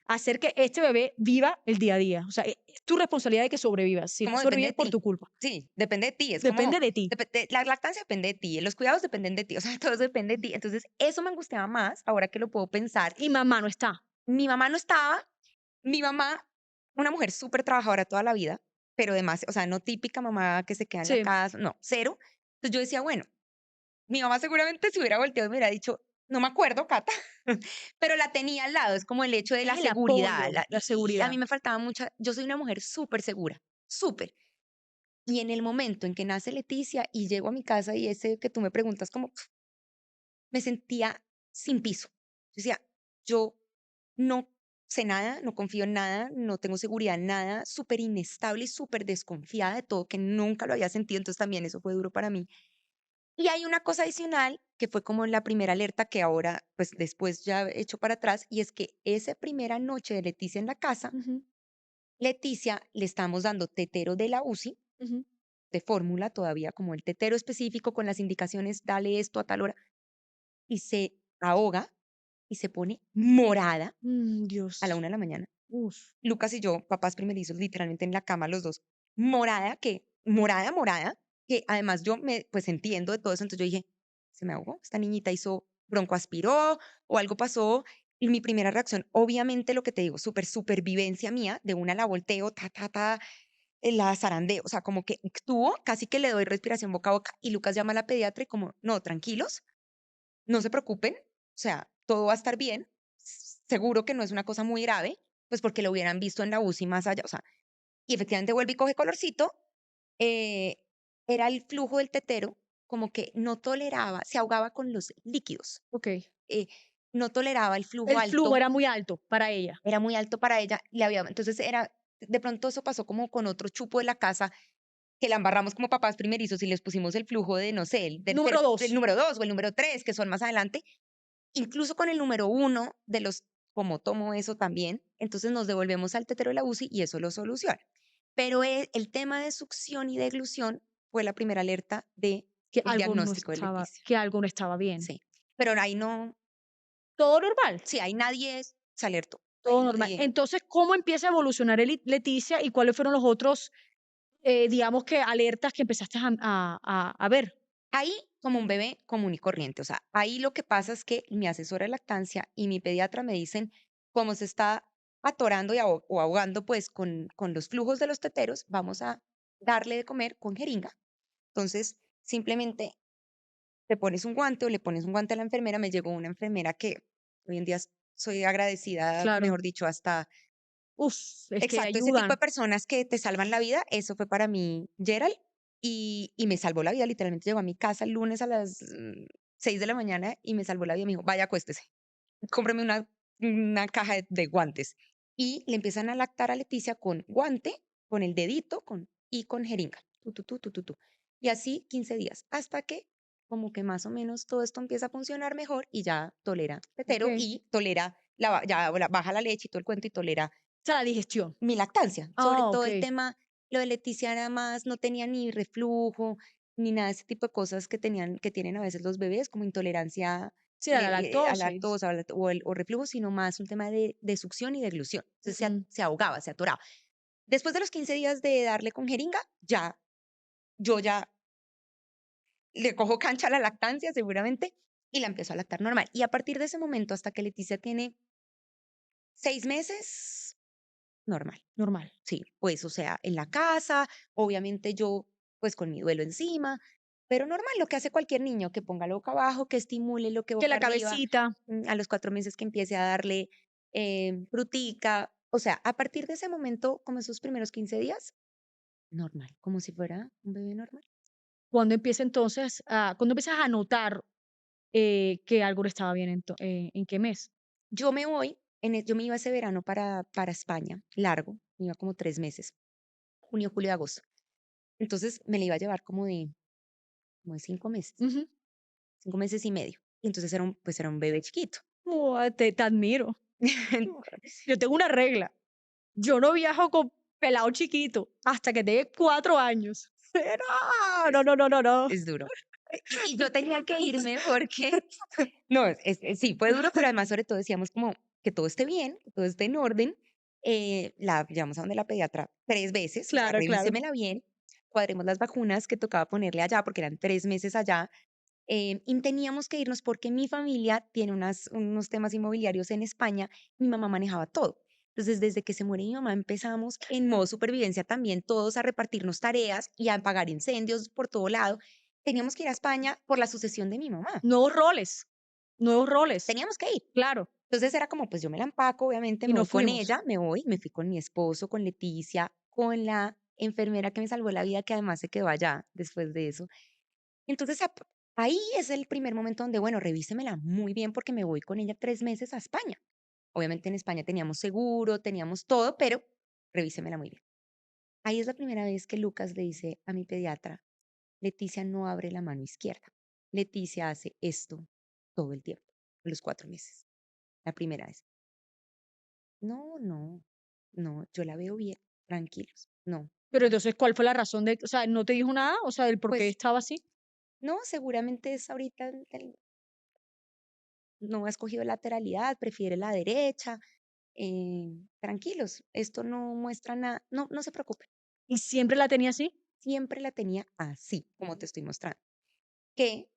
hacer que este bebé viva el día a día". O sea, es tu responsabilidad de que sobrevivas. Si no Como depende sobrevive de es por ti. tu culpa. Sí, depende de ti. Es como Depende de ti. la lactancia depende de ti, los cuidados dependen de ti, o sea, todo eso depende de ti. Entonces, eso me angustiaba más ahora que lo puedo pensar. Y mamá no está. Mi mamá no estaba, mi mamá, una mujer súper trabajadora toda la vida, pero además, o sea, no típica mamá que se queda en la Sí. casa, no, cero. Entonces yo decía, bueno, mi mamá seguramente se hubiera volteado y me hubiera dicho, no me acuerdo, Cata, pero la tenía al lado, es como el hecho de Es la el seguridad. apoyo, la Y a mí seguridad. me faltaba mucha, yo soy una mujer súper segura, súper. Y en el momento en que nace Leticia y llego a mi casa y ese que tú me preguntas, como me sentía sin piso. Yo decía, yo no sé nada, no confío en nada, no tengo seguridad en nada, súper inestable y súper desconfiada de todo, que nunca lo había sentido, entonces también eso fue duro para mí. Y hay una cosa adicional que fue como la primera alerta que ahora, pues después ya he hecho para atrás, y es que esa primera noche de Leticia en la casa, Ujú, Leticia le estamos dando tetero de la UCI, ujú. de fórmula todavía, como el tetero específico con las indicaciones, dale esto a tal hora, y se ahoga y se pone morada a la Dios. 1 de la mañana. Uf. Lucas y yo, papás primerizos, literalmente en la cama los dos, morada, que, morada, morada, que además yo me, pues entiendo de todo eso, entonces yo dije, se me ahogó, esta niñita hizo broncoaspiró o algo pasó, y mi primera reacción, obviamente lo que te digo, súper supervivencia mía, de una la volteo, ta, ta, ta, la zarandeo, o sea, como que actuó, casi que le doy respiración boca a boca, y Lucas llama a la pediatra y como, no, tranquilos, no se preocupen, o sea, todo va a estar bien, seguro que no es una cosa muy grave, pues porque lo hubieran visto en la UCI más allá, o sea, y efectivamente vuelve y coge colorcito, eh, era el flujo del tetero, como que no toleraba, se ahogaba con los líquidos, Okey. eh, no toleraba el flujo El flujo alto, era muy alto para ella. era muy alto para ella, entonces era, de pronto eso pasó como con otro chupo de la casa, que la embarramos como papás primerizos y les pusimos el flujo de, no sé, Número del 2. número 2 o el número 3 que son más adelante, incluso con el número 1 de los, como tomo eso también, entonces nos devolvemos al tetero de la UCI y eso lo soluciona. Pero el tema de succión y deglución fue la primera alerta de el diagnóstico de Leticia. Que algo no estaba bien. Sí, pero ahí no, Todo normal, sí, ahí nadie se alertó. todo Ahí normal. nadie, Entonces, ¿cómo empieza a evolucionar Leticia y cuáles fueron los otros, digamos que alertas que empezaste a ver? ahí como un bebé común y corriente. O sea, ahí lo que pasa es que mi asesora de lactancia y mi pediatra me dicen, como se está atorando y o ahogando pues con los flujos de los teteros, vamos a darle de comer con jeringa. Entonces, simplemente te pones un guante o le pones un guante a la enfermera. Me llegó una enfermera que hoy en día soy agradecida, Claro. mejor dicho, hasta Uf, es que exacto, ese tipo de ayudan. personas que te salvan la vida, eso fue para mí Gerald y me salvó la vida. Literalmente llegó a mi casa el lunes a las 6 de la mañana y me salvó la vida. Me dijo, vaya, acuéstese, cómprame una caja de guantes. y le empiezan a lactar a Leticia con guante, con el dedito y con jeringa. Tu. Y así 15 días, hasta que como que más o menos todo esto empieza a funcionar mejor y ya tolera Ok. tetero y tolera, baja la leche y todo el cuento y tolera O sea, la digestión. mi lactancia. Sobre Ah, todo ok. el tema, lo de Leticia era más, no tenía ni reflujo, ni nada de ese tipo de cosas que tienen a veces los bebés, como intolerancia Sí, a la a lactosa. lactosa o reflujo, sino más un tema de succión y deglución. Entonces Ujú. se ahogaba, se atoraba. Después de los 15 días de darle con jeringa, yo ya le cojo cancha a la lactancia seguramente y la empiezo a lactar normal. Y a partir de ese momento hasta que Leticia tiene 6 meses, normal. Normal. Sí, pues, o sea, en la casa, obviamente yo, pues, con mi duelo encima, pero normal, lo que hace cualquier niño, que ponga la boca abajo, que estimule lo que Que boca la arriba, cabecita. a los 4 meses que empiece a darle, frutica, o sea, a partir de ese momento, como esos primeros 15 días, normal, como si fuera un bebé normal. Cuando empieza entonces cuando empiezas a notar que algo no estaba bien, ¿en qué mes? Yo me iba ese verano para España, largo, me iba como 3 meses, junio, julio, agosto. Entonces, me la iba a llevar como de 5 meses. Ujú. 5 meses y medio. Y entonces era un bebé chiquito. Te admiro. Yo tengo una regla. Yo no viajo con pelado chiquito hasta que tenga 4 años. No, Es no, no, no, no. es duro. Y yo tenía que irme porque no, sí, fue duro, pero además, sobre todo, decíamos como que todo esté bien, que todo esté en orden. La llevamos a donde la pediatra 3 veces, o sea, Claro, claro. revísemela bien, cuadremos las vacunas que tocaba ponerle allá, porque eran 3 meses allá. Y teníamos que irnos porque mi familia tiene unos temas inmobiliarios en España, mi mamá manejaba todo. Entonces, desde que se muere mi mamá, empezamos en modo supervivencia también todos a repartirnos tareas y a apagar incendios por todo lado. Teníamos que ir a España por la sucesión de mi mamá. Nuevos roles, nuevos roles. Teníamos que ir. Claro. Entonces era como, pues yo me la empaco, obviamente Y me nos voy con fuimos. ella, me fui con mi esposo, con Leticia, con la enfermera que me salvó la vida, que además se quedó allá después de eso. Entonces, ahí es el primer momento donde, bueno, revísemela muy bien porque me voy con ella 3 meses a España. Obviamente en España teníamos seguro, teníamos todo, pero revísemela muy bien. Ahí es la primera vez que Lucas le dice a mi pediatra, Leticia no abre la mano izquierda. Leticia hace esto todo el tiempo, a los 4 meses. La primera vez. No, no, no, yo la veo bien, tranquilos. No, Pero entonces, ¿cuál fue la razón o sea, no te dijo nada? O sea, del por qué pues estaba así. no, seguramente es ahorita, no ha escogido lateralidad, prefiere la derecha. Tranquilos, esto no muestra nada, no, no se preocupen, ¿Y siempre la tenía así? siempre la tenía así, como te estoy mostrando. Que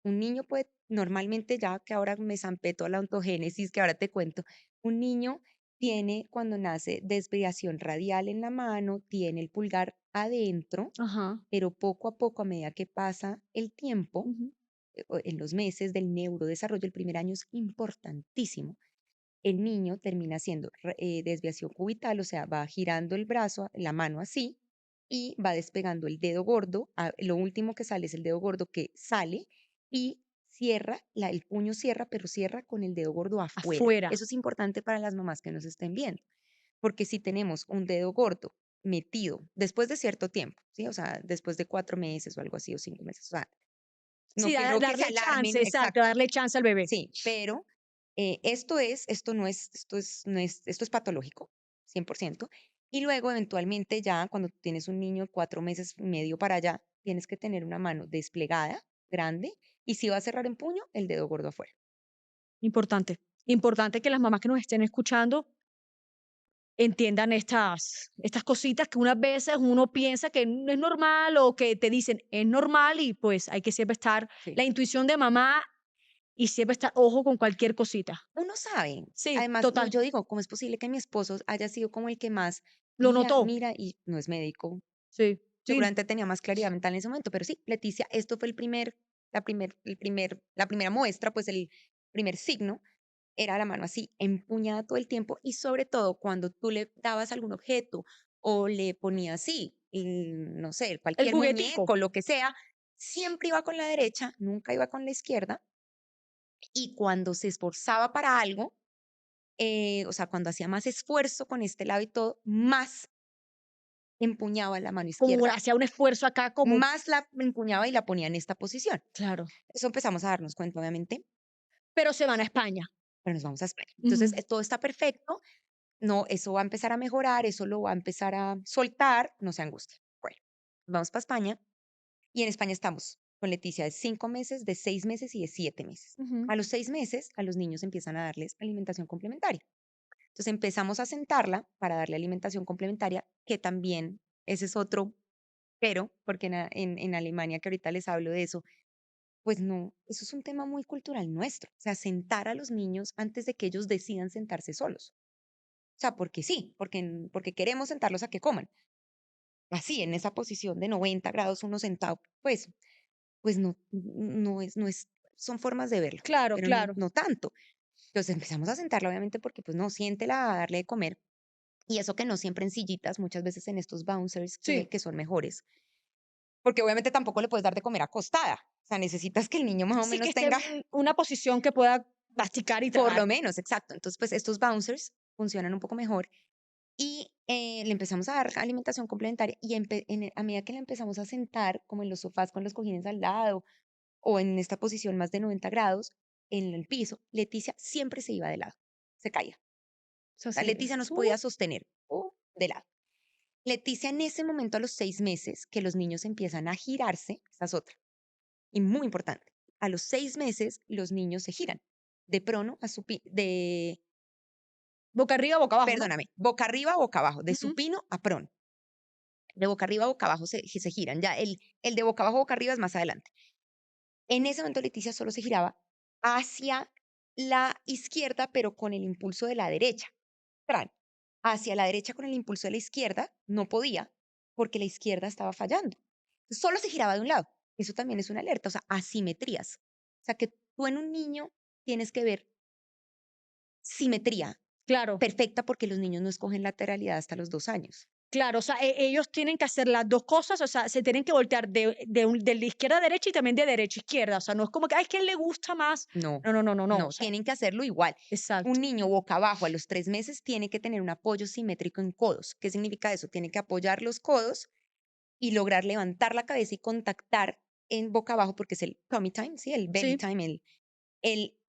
un niño puede, normalmente ya que ahora me zampé toda la ontogénesis, que ahora te cuento, un niño tiene cuando nace desviación radial en la mano, tiene el pulgar adentro, Ajá. pero poco a poco, a medida que pasa el tiempo, Ujú. en los meses del neurodesarrollo, el primer año es importantísimo. El niño termina haciendo desviación cubital, o sea, va girando el brazo, la mano así, y va despegando el dedo gordo. Lo último que sale es el dedo gordo que sale y cierra, el puño cierra, pero cierra con el dedo gordo afuera. Afuera. Eso es importante para las mamás que nos estén viendo, porque si tenemos un dedo gordo metido después de cierto tiempo, ¿sí? O sea, después de 4 meses o algo así, o 5 meses, o sea, no Sí, quiero que se darle chance, alarmen, exacto, exacto. darle chance al bebé. Sí, pero esto es patológico, 100%. Y luego, eventualmente, ya cuando tú tienes un niño 4 meses y medio para allá, tienes que tener una mano desplegada, grande, y si va a cerrar en puño, el dedo gordo afuera. Importante. Importante que las mamás que nos estén escuchando entiendan estas cositas que unas veces uno piensa que no es normal o que te dicen es normal y pues hay que siempre estar, Sí. la intuición de mamá y siempre estar ojo con cualquier cosita. Uno sabe. Sí, Además, total. yo digo, ¿cómo es posible que mi esposo haya sido como el que más, Lo mira, notó. mira, y no es médico? Sí, sí. Seguramente tenía más claridad mental en ese momento, pero sí, Leticia, esto fue la primera muestra, pues el primer signo era la mano así, empuñada todo el tiempo y sobre todo cuando tú le dabas algún objeto o le ponías así, no sé, El cualquier juguetico. muñeco, lo que sea, siempre iba con la derecha, nunca iba con la izquierda y cuando se esforzaba para algo, o sea, cuando hacía más esfuerzo con este lado y todo, más empuñaba la mano Como izquierda, hacía un esfuerzo acá, como, más la empuñaba y la ponía en esta posición. claro, Eso empezamos a darnos cuenta, obviamente, pero se van a España. pero nos vamos a España. Entonces, Ujú. todo está perfecto, no, eso va a empezar a mejorar, eso lo va a empezar a soltar, no se angustie. Bueno, vamos para España y en España estamos con Leticia de 5 meses, de 6 meses y de 7 meses. Ujú. A los 6 meses, a los niños empiezan a darles alimentación complementaria. Entonces empezamos a sentarla para darle alimentación complementaria, que también ese es otro pero, porque en Alemania, que ahorita les hablo de eso, pues no, eso es un tema muy cultural nuestro. O sea, sentar a los niños antes de que ellos decidan sentarse solos. O sea, porque sí, porque queremos sentarlos a que coman. Así, en esa posición de 90 grados, uno sentado, pues no, no es, son formas de verlo, Claro, pero no, claro. no tanto. Entonces empezamos a sentarla, obviamente, porque pues no, siéntela a darle de comer. Y eso que no siempre en sillitas, muchas veces en estos bouncers que, Sí. que son mejores. Porque obviamente tampoco le puedes dar de comer acostada. O sea, necesitas que el niño más o Sí, que menos esté tenga, en una posición que pueda masticar y por tragar. lo menos, exacto. Entonces, pues estos bouncers funcionan un poco mejor. Y le empezamos a dar alimentación complementaria y a medida que la empezamos a sentar, como en los sofás con los cojines al lado o en esta posición más de 90 grados en el piso, Leticia siempre se iba de lado, se caía. O sea, O sea, sí. Leticia nos podía sostener de lado. Leticia en ese momento a los 6 meses que los niños empiezan a girarse, esa es otra, y muy importante, a los 6 meses los niños se giran de prono a Boca arriba, boca abajo, ¿no? perdóname, boca arriba a boca abajo, de Ujú. supino a prono. De boca arriba a boca abajo se giran. Ya el de boca abajo a boca arriba es más adelante. En ese momento Leticia solo se giraba hacia la izquierda, pero con el impulso de la derecha. Tran. Hacia la derecha con el impulso de la izquierda no podía porque la izquierda estaba fallando. Solo se giraba de un lado. Eso también es una alerta, o sea, asimetrías. O sea, que tú en un niño tienes que ver simetría Claro. perfecta porque los niños no escogen lateralidad hasta los 2 años. Claro, o sea, ellos tienen que hacer las 2 cosas, o sea, se tienen que voltear de la izquierda a derecha y también de derecha a izquierda, o sea, no es como que: "Ay, es que a él le gusta más". No, No, no, no, no, no, o no, sea, tienen que hacerlo igual. Un exacto. niño boca abajo a los 3 meses tiene que tener un apoyo simétrico en codos. ¿Qué significa eso? Tiene que apoyar los codos y lograr levantar la cabeza y contactar en boca abajo, porque es el tummy time, ¿sí? El belly Sí, time.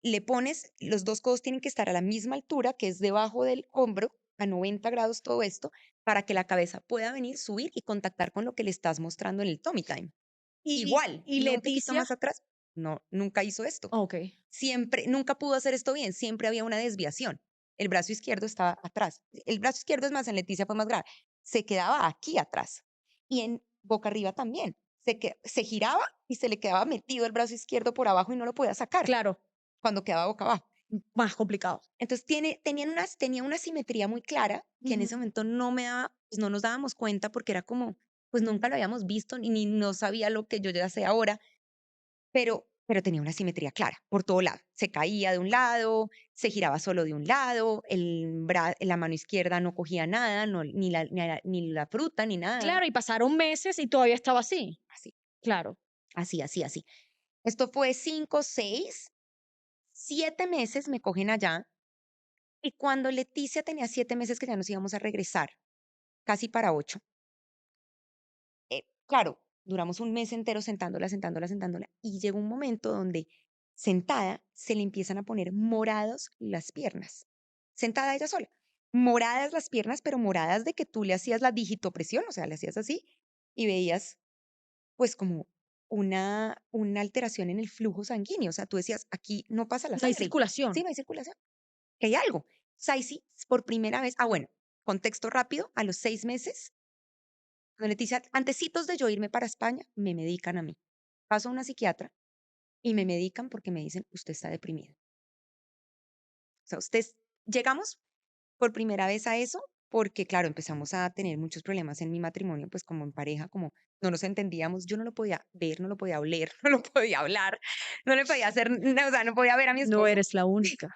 Le pones, los dos codos tienen que estar a la misma altura, que es debajo del hombro, a 90 grados todo esto, para que la cabeza pueda venir, subir y contactar con lo que le estás mostrando en el tummy time. Igual, y no un poquito Leticia más atrás. No, nunca hizo esto. okey. Siempre, nunca pudo hacer esto bien, siempre había una desviación. El brazo izquierdo estaba atrás. El brazo izquierdo, es más, en Leticia fue más grave. Se quedaba aquí atrás. Y en boca arriba también. Se giraba y se le quedaba metido el brazo izquierdo por abajo y no lo podía sacar Claro, cuando quedaba boca abajo. más complicado. Entonces tenía una simetría muy clara que en ese Ujú. momento pues no nos dábamos cuenta porque era como, pues nunca lo habíamos visto ni no sabía lo que yo ya sé ahora, pero tenía una simetría clara por todo lado. Se caía de un lado, se giraba solo de un lado, la mano izquierda no cogía nada, no, ni la fruta, ni nada. Claro, y pasaron meses y todavía estaba así. Así, Claro. así, así, así. Esto fue 5, 6, 7 meses me cogen allá. Y cuando Leticia tenía 7 meses que ya nos íbamos a regresar, casi para 8, claro, duramos un mes entero sentándola, sentándola, sentándola, y llegó un momento donde sentada se le empiezan a poner morados las piernas. Sentada ella sola. Moradas las piernas, pero moradas de que tú le hacías la digitopresión, o sea, le hacías así y veías pues como una alteración en el flujo sanguíneo. O sea, tú decías, aquí no pasa la No hay sangre. Sí, circulación. no hay circulación, que hay algo. Saisi, por primera vez, bueno, contexto rápido, a los 6 meses, cuando Leticia, antecitos de yo irme para España, me medican a mí. Paso a una psiquiatra y me medican porque me dicen, usted está deprimida. O sea, llegamos por primera vez a eso porque, claro, empezamos a tener muchos problemas en mi matrimonio, pues como en pareja, como no nos entendíamos, yo no lo podía ver, no lo podía oler, no lo podía hablar, no le podía hacer, no, o sea, no podía ver a mi No esposo. eres la única.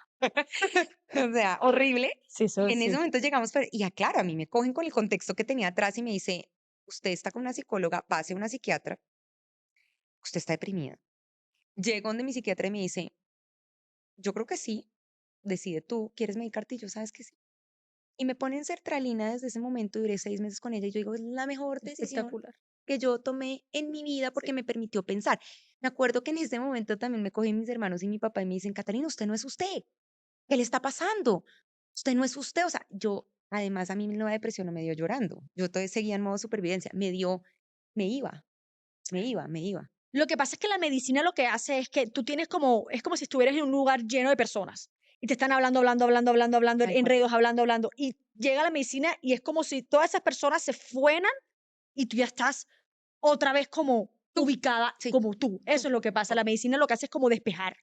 O sea, horrible. Sí, eso En ese sí. momento llegamos, y claro, a mí me cogen con el contexto que tenía atrás y me dice, usted está con una psicóloga, pase a una psiquiatra, usted está deprimida. Llego donde mi psiquiatra y me dice, yo creo que sí. decide tú, ¿quieres medicarte? Y yo, ¿sabes que sí? Y me ponen sertralina desde ese momento, duré 6 meses con ella y yo digo, es la mejor decisión Espectacular. que yo tomé en mi vida Sí. porque me permitió pensar. Me acuerdo que en ese momento también me cogí mis hermanos y mi papá y me dicen, Catalina, usted no es usted. ¿Qué le está pasando? Usted no es usted. O sea, yo, además a mí la depresión no me dio llorando. Yo todavía seguía en modo supervivencia. Me dio, me iba, me iba. Lo que pasa es que la medicina lo que hace es que tú tienes como, es como si estuvieras en un lugar lleno de personas y te están hablando, hablando, hablando, hablando, hablando, Tal cual. enredos, hablando, hablando, y llega la medicina y es como si todas esas personas se fueran y tú ya estás otra vez como Tú, ubicada sí, como tú. tú. Eso es lo que pasa. Oh, La medicina lo que hace es como despejar.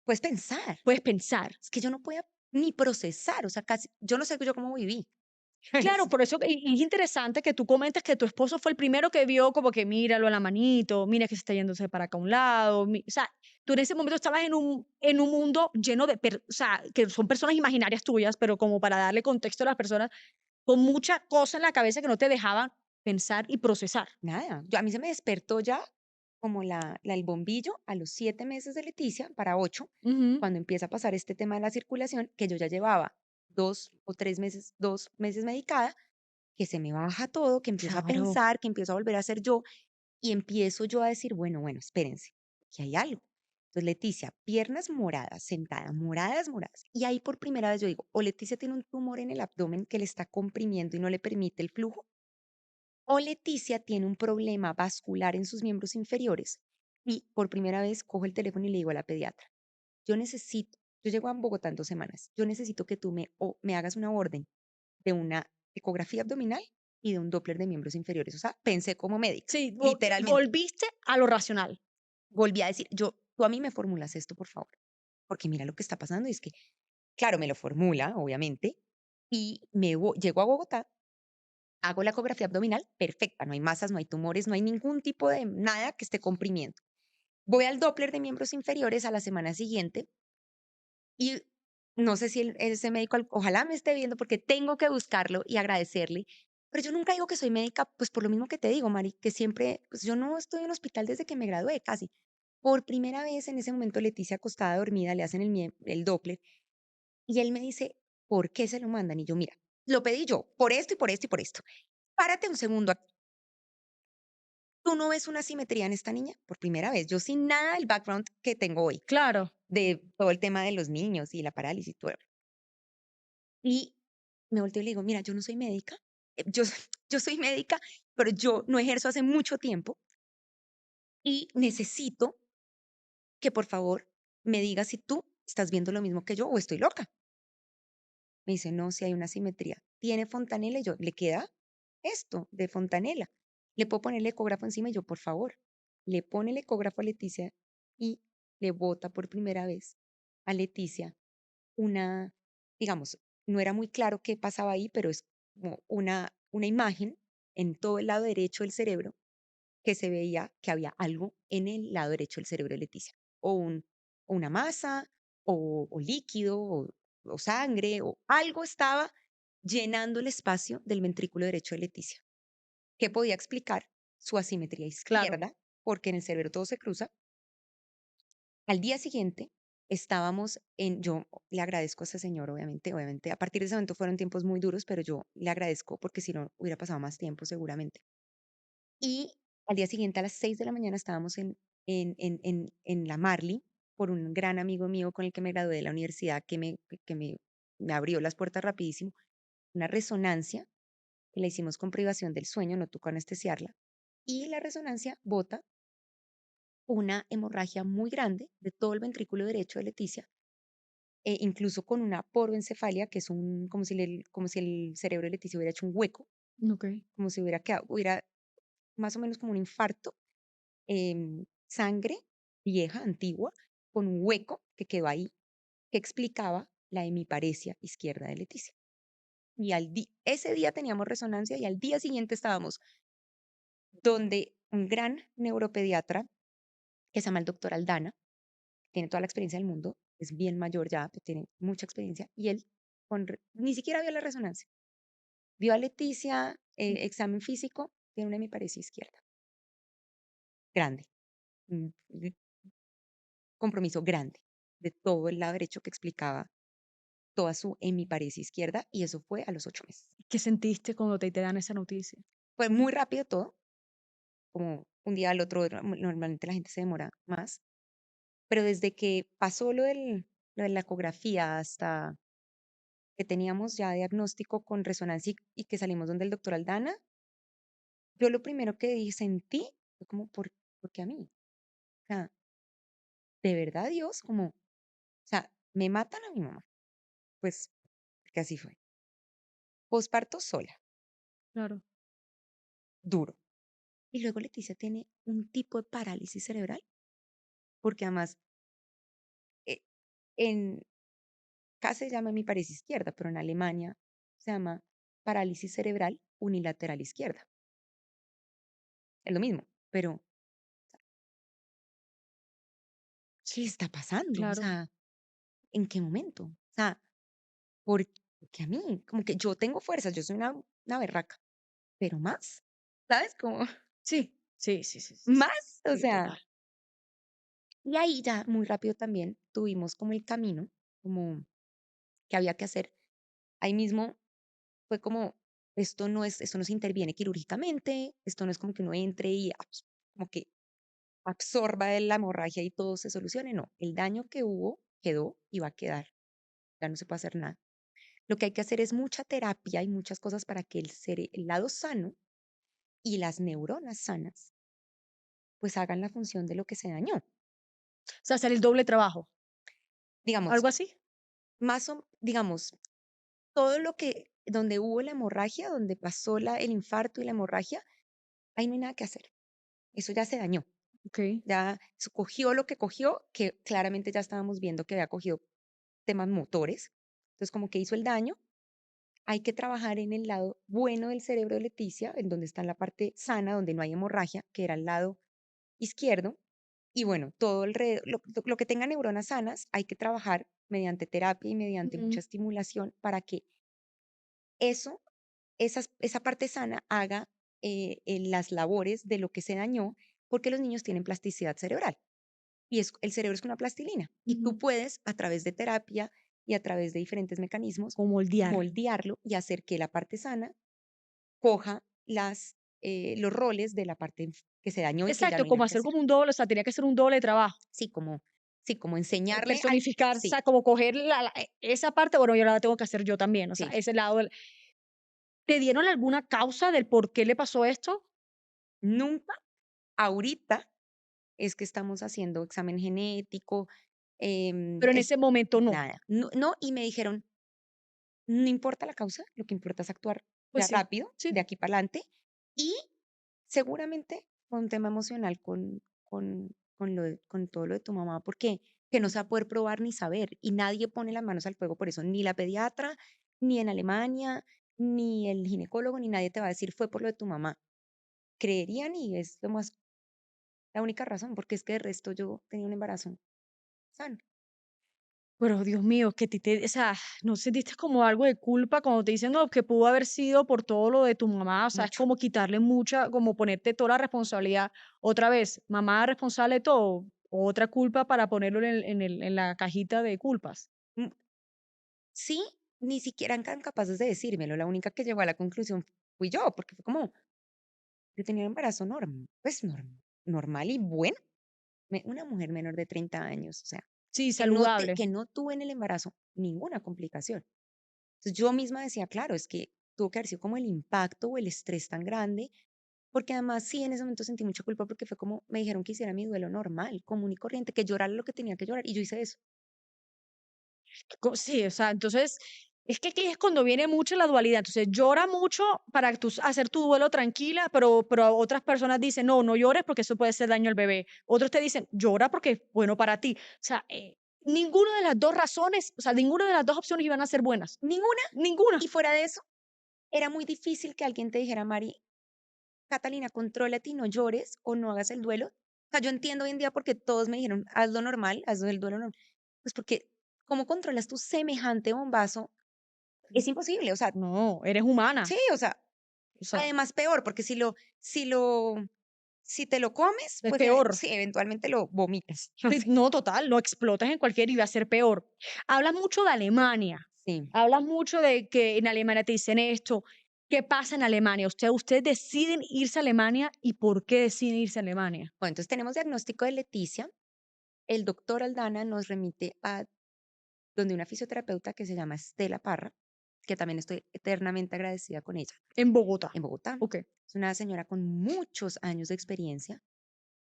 puedes pensar. Puedes pensar. Es que yo no podía ni procesar. O sea, casi, yo no sé yo cómo viví. Claro, por eso y es interesante que tú comentes que tu esposo fue el primero que vio como que míralo en la manito, mira que se está yéndose para acá a un lado. O sea, tú en ese momento estabas en un mundo lleno de, o sea, que son personas imaginarias tuyas, pero como para darle contexto a las personas, con mucha cosa en la cabeza que no te dejaban pensar y procesar. Nada. A mí se me despertó ya como el bombillo a los 7 meses de Leticia, para 8, Ujú. cuando empieza a pasar este tema de la circulación, que yo ya llevaba 2 o 3 meses, 2 meses medicada, que se me baja todo, que empiezo a Claro. pensar, que empiezo a volver a ser yo, y empiezo yo a decir, bueno, bueno, espérense, que hay algo. Entonces, Leticia, piernas moradas, sentada, moradas, moradas. Y ahí por primera vez yo digo, o Leticia tiene un tumor en el abdomen que le está comprimiendo y no le permite el flujo, o Leticia tiene un problema vascular en sus miembros inferiores. Y por primera vez cojo el teléfono y le digo a la pediatra, yo necesito, yo llego a Bogotá en 2 semanas, yo necesito que tú me hagas una orden de una ecografía abdominal y de un Doppler de miembros inferiores. O sea, pensé como médica, Sí, literalmente. volviste a lo racional. Volví a decir, tú a mí me formulas esto, por favor, porque mira lo que está pasando y es que, claro, me lo formula, obviamente, y llego a Bogotá, hago la ecografía abdominal, perfecta, no hay masas, no hay tumores, no hay ningún tipo de nada que esté comprimiendo. Voy al Doppler de miembros inferiores a la semana siguiente y no sé si ese médico, ojalá me esté viendo porque tengo que buscarlo y agradecerle, pero yo nunca digo que soy médica, pues por lo mismo que te digo, Mari, que siempre, pues yo no estoy en el hospital desde que me gradué, casi. Por primera vez en ese momento, Leticia acostada dormida, le hacen el Doppler y él me dice, ¿por qué se lo mandan? Y yo, mira, lo pedí yo, por esto y por esto y por esto. Párate un segundo. ¿Tú no ves una simetría en esta niña? Por primera vez, yo sin nada del background que tengo hoy, Claro. de todo el tema de los niños y la parálisis y todo. Y me volteo y le digo, mira, yo no soy médica, yo soy médica, pero yo no ejerzo hace mucho tiempo y necesito que por favor me digas si tú estás viendo lo mismo que yo o estoy loca. Me dice, no, si hay una simetría. ¿Tiene Fontanela? Y yo, ¿le queda esto de Fontanela? ¿Le puedo poner el ecógrafo encima? Y yo, por favor, le pone el ecógrafo a Leticia y le bota por primera vez a Leticia una, digamos, no era muy claro qué pasaba ahí, pero es como una imagen en todo el lado derecho del cerebro que se veía que había algo en el lado derecho del cerebro de Leticia, o, o una masa, o líquido, o sangre, o algo estaba llenando el espacio del ventrículo derecho de Leticia, que podía explicar su asimetría Claro. izquierda, porque en el cerebro todo se cruza. Al día siguiente yo le agradezco a ese señor, obviamente, a partir de ese momento fueron tiempos muy duros, pero yo le agradezco porque si no hubiera pasado más tiempo seguramente. Y al día siguiente a las 6 de la mañana estábamos en la Marley por un gran amigo mío con el que me gradué de la universidad que me abrió las puertas rapidísimo, una resonancia que la hicimos con privación del sueño, no tocó anestesiarla, y la resonancia bota una hemorragia muy grande de todo el ventrículo derecho de Leticia, incluso con una poroencefalia, que es como si el cerebro de Leticia hubiera hecho un hueco, Ok. como si hubiera más o menos como un infarto, sangre vieja, antigua, con un hueco que quedó ahí, que explicaba la hemiparesia izquierda de Leticia. Y ese día teníamos resonancia y al día siguiente estábamos donde un gran neuropediatra, que se llama el doctor Aldana, tiene toda la experiencia del mundo, es bien mayor ya, pero tiene mucha experiencia, y él ni siquiera vio la resonancia. Vio a Leticia, examen físico, tiene una hemiparesia izquierda, grande, compromiso grande de todo el lado derecho que explicaba. toda su hemiparesis izquierda y eso fue a los 8 meses. ¿Qué sentiste cuando te dan esa noticia? Fue muy rápido todo, como un día al otro, normalmente la gente se demora más, pero desde que pasó lo de la ecografía hasta que teníamos ya diagnóstico con resonancia y que salimos donde el doctor Aldana, yo lo primero que sentí fue como, ¿por qué a mí? O sea, ¿de verdad Dios? Como, o sea, me matan a mi mamá. Pues, que así fue. Posparto sola, Claro, duro. Y luego Leticia tiene un tipo de parálisis cerebral, porque además, eh, en acá se llama hemiparesis izquierda, pero en Alemania se llama parálisis cerebral unilateral izquierda. Es lo mismo, pero ¿qué sí, está pasando? O claro. sea, ¿en qué momento? O sea, porque a mí, como que yo tengo fuerzas, yo soy una berraca, pero más, ¿sabes? Como Sí, sí, sí, sí, sí, sí, más, o sí, sea, total. y ahí ya muy rápido también tuvimos como el camino, como que había que hacer. Ahí mismo fue como, esto no se interviene quirúrgicamente, esto no es como que uno entre y como que absorba la hemorragia y todo se solucione, no, el daño que hubo quedó y va a quedar, ya no se puede hacer nada. Lo que hay que hacer es mucha terapia y muchas cosas para que el lado sano y las neuronas sanas pues hagan la función de lo que se dañó. O sea, hacer el doble trabajo, Digamos, ¿algo así? digamos, todo lo que, donde hubo la hemorragia, donde pasó el infarto y la hemorragia, ahí no hay nada que hacer. Eso ya se dañó. Okey. Ya cogió lo que cogió, que claramente ya estábamos viendo que había cogido temas motores. Entonces, como que hizo el daño, hay que trabajar en el lado bueno del cerebro de Leticia, en donde está la parte sana, donde no hay hemorragia, que era el lado izquierdo. Y bueno, todo alrededor, lo que tenga neuronas sanas, hay que trabajar mediante terapia y mediante mucha Ujú. estimulación para que eso, esa parte sana haga en las labores de lo que se dañó, porque los niños tienen plasticidad cerebral. Y el cerebro es una plastilina. Y tú Ujú. puedes, a través de terapia y a través de diferentes mecanismos, Como moldear. moldearlo y hacer que la parte sana coja los roles de la parte que se dañó y que ya Exacto, no hay como nada que hacer hacer. como un doble, o sea, tenía que ser un doble trabajo, Sí, como enseñarle al... personificar, o Sí, sea, como coger esa parte, bueno, yo ahora la tengo que hacer yo también, o sea, sí. ese lado del ¿te dieron alguna causa del por qué le pasó esto? Nunca, ahorita es que estamos haciendo examen genético, Pero en ese momento no. nada. No, no, y me dijeron, no importa la causa, lo que importa es actuar Pues ya sí, rápido, sí. de aquí para adelante, y seguramente fue un tema emocional con todo lo de tu mamá, porque que no se va a poder probar ni saber, y nadie pone las manos al fuego por eso, ni la pediatra, ni en Alemania, ni el ginecólogo, ni nadie te va a decir fue por lo de tu mamá. Creerían y es lo más, la única razón, porque es que de resto yo tenía un embarazo sano. Pero Dios mío, que o sea, ¿no sentiste como algo de culpa cuando te dicen no, que pudo haber sido por todo lo de tu mamá? O sea, es Mucho. como quitarle mucha, como ponerte toda la responsabilidad. Otra vez, mamá responsable de todo, o otra culpa para ponerlo en la cajita de culpas. Mm, sí, ni siquiera eran capaces de decírmelo, la única que llegó a la conclusión fui yo, porque fue como, yo tenía un embarazo pues normal y bueno, una mujer menor de 30 años, o sea, Sí, saludable. que no tuve en el embarazo ninguna complicación. Entonces yo misma decía, claro, es que tuvo que haber sido como el impacto o el estrés tan grande, porque además sí, en ese momento sentí mucha culpa porque fue como, me dijeron que hiciera mi duelo normal, común y corriente, que llorara lo que tenía que llorar, y yo hice eso. Sí, o sea, entonces, es que aquí es cuando viene mucho la dualidad. Entonces, llora mucho para hacer tu duelo tranquila, pero otras personas dicen, no, no llores porque eso puede hacer daño al bebé. Otros te dicen, llora porque es bueno para ti. O sea, ninguna de las dos razones, o sea, ninguna de las dos opciones iban a ser buenas. Ninguna. Ninguna. Y fuera de eso, era muy difícil que alguien te dijera, Mari, Catalina, contrólate y no llores o no hagas el duelo. O sea, yo entiendo hoy en día porque todos me dijeron, hazlo normal, hazlo el duelo normal. Pues porque, ¿cómo controlas tu semejante bombazo? Es imposible, o sea, No, eres humana. sí, o sea, O sea, además peor, porque si lo, si te lo comes, es pues peor. sí, eventualmente lo vomitas. Sí, no, total, lo explotas en cualquier y va a ser peor. Hablas mucho de Alemania. Sí. Hablas mucho de que en Alemania te dicen esto. ¿Qué pasa en Alemania? Ustedes deciden irse a Alemania y ¿por qué deciden irse a Alemania? Bueno, entonces tenemos diagnóstico de Leticia. El doctor Aldana nos remite a donde una fisioterapeuta que se llama Estela Parra, que también estoy eternamente agradecida con ella, En Bogotá. en Bogotá. Ok. Es una señora con muchos años de experiencia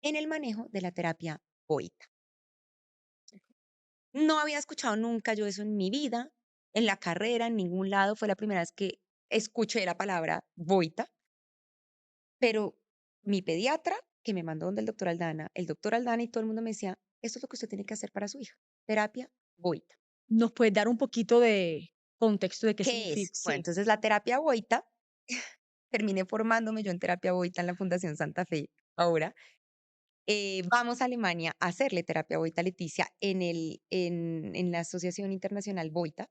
en el manejo de la terapia Boita. No había escuchado nunca yo eso en mi vida, en la carrera, en ningún lado. Fue la primera vez que escuché la palabra Boita, pero mi pediatra, que me mandó donde el doctor Aldana y todo el mundo me decía, esto es lo que usted tiene que hacer para su hija, terapia Boita. ¿Nos puedes dar un poquito de contexto de qué ¿Qué significa? es? Bueno, Sí. entonces la terapia Boita, terminé formándome yo en terapia Boita en la Fundación Santa Fe ahora. Vamos a Alemania a hacerle terapia Boita a Leticia en la Asociación Internacional Boita,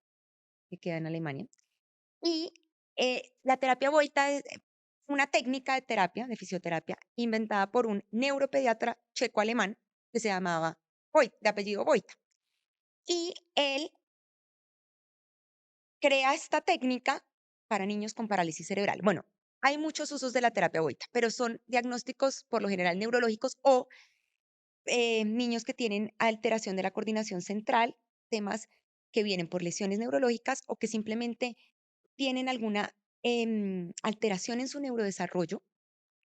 que queda en Alemania. Y la terapia Boita es una técnica de terapia, de fisioterapia, inventada por un neuropediatra checo-alemán que se llamaba de apellido Boita. Y él crea esta técnica para niños con parálisis cerebral. Bueno, hay muchos usos de la terapia Boita, pero son diagnósticos por lo general neurológicos o niños que tienen alteración de la coordinación central, temas que vienen por lesiones neurológicas o que simplemente tienen alguna alteración en su neurodesarrollo,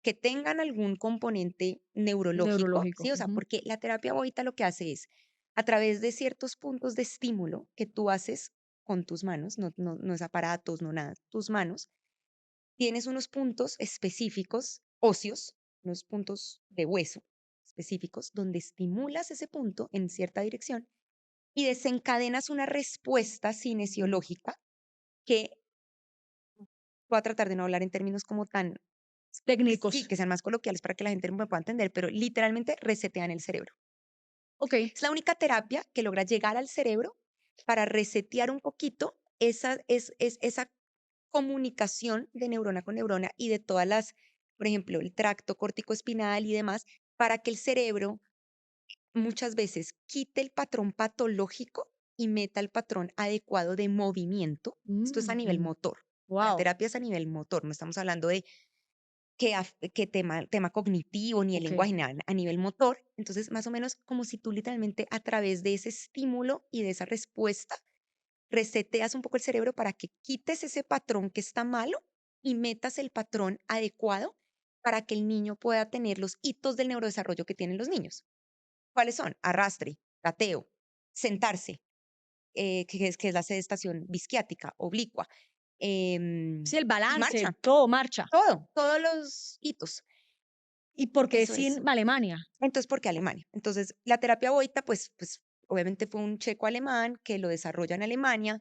que tengan algún componente neurológico, Neurológico. ¿sí? O sea, Ujú. porque la terapia Boita lo que hace es, a través de ciertos puntos de estímulo que tú haces con tus manos, no es aparatos, no nada, tus manos, tienes unos puntos específicos, óseos, unos puntos de hueso específicos, donde estimulas ese punto en cierta dirección y desencadenas una respuesta cinesiológica que voy a tratar de no hablar en términos como tan, que Técnicos. sí, que sean más coloquiales para que la gente me pueda entender, pero literalmente resetean el cerebro. Ok. Es la única terapia que logra llegar al cerebro para resetear un poquito esa comunicación de neurona con neurona y de todas las, por ejemplo, el tracto corticoespinal y demás, para que el cerebro muchas veces quite el patrón patológico y meta el patrón adecuado de movimiento. Esto es a nivel motor. La Wow. terapia es a nivel motor, no estamos hablando de que tema cognitivo ni el Ok. lenguaje, nada, a nivel motor. Entonces, más o menos como si tú literalmente a través de ese estímulo y de esa respuesta reseteas un poco el cerebro para que quites ese patrón que está malo y metas el patrón adecuado para que el niño pueda tener los hitos del neurodesarrollo que tienen los niños. ¿Cuáles son? Arrastre, gateo, sentarse, que es la sedestación bisquiática, oblicua, Sí, el y balance, marcha, todo marcha. todos los hitos. ¿Y por qué Eso es. sin Alemania? Entonces, ¿por qué Alemania? Entonces, la terapia Boita, pues obviamente fue un checo alemán que lo desarrolla en Alemania,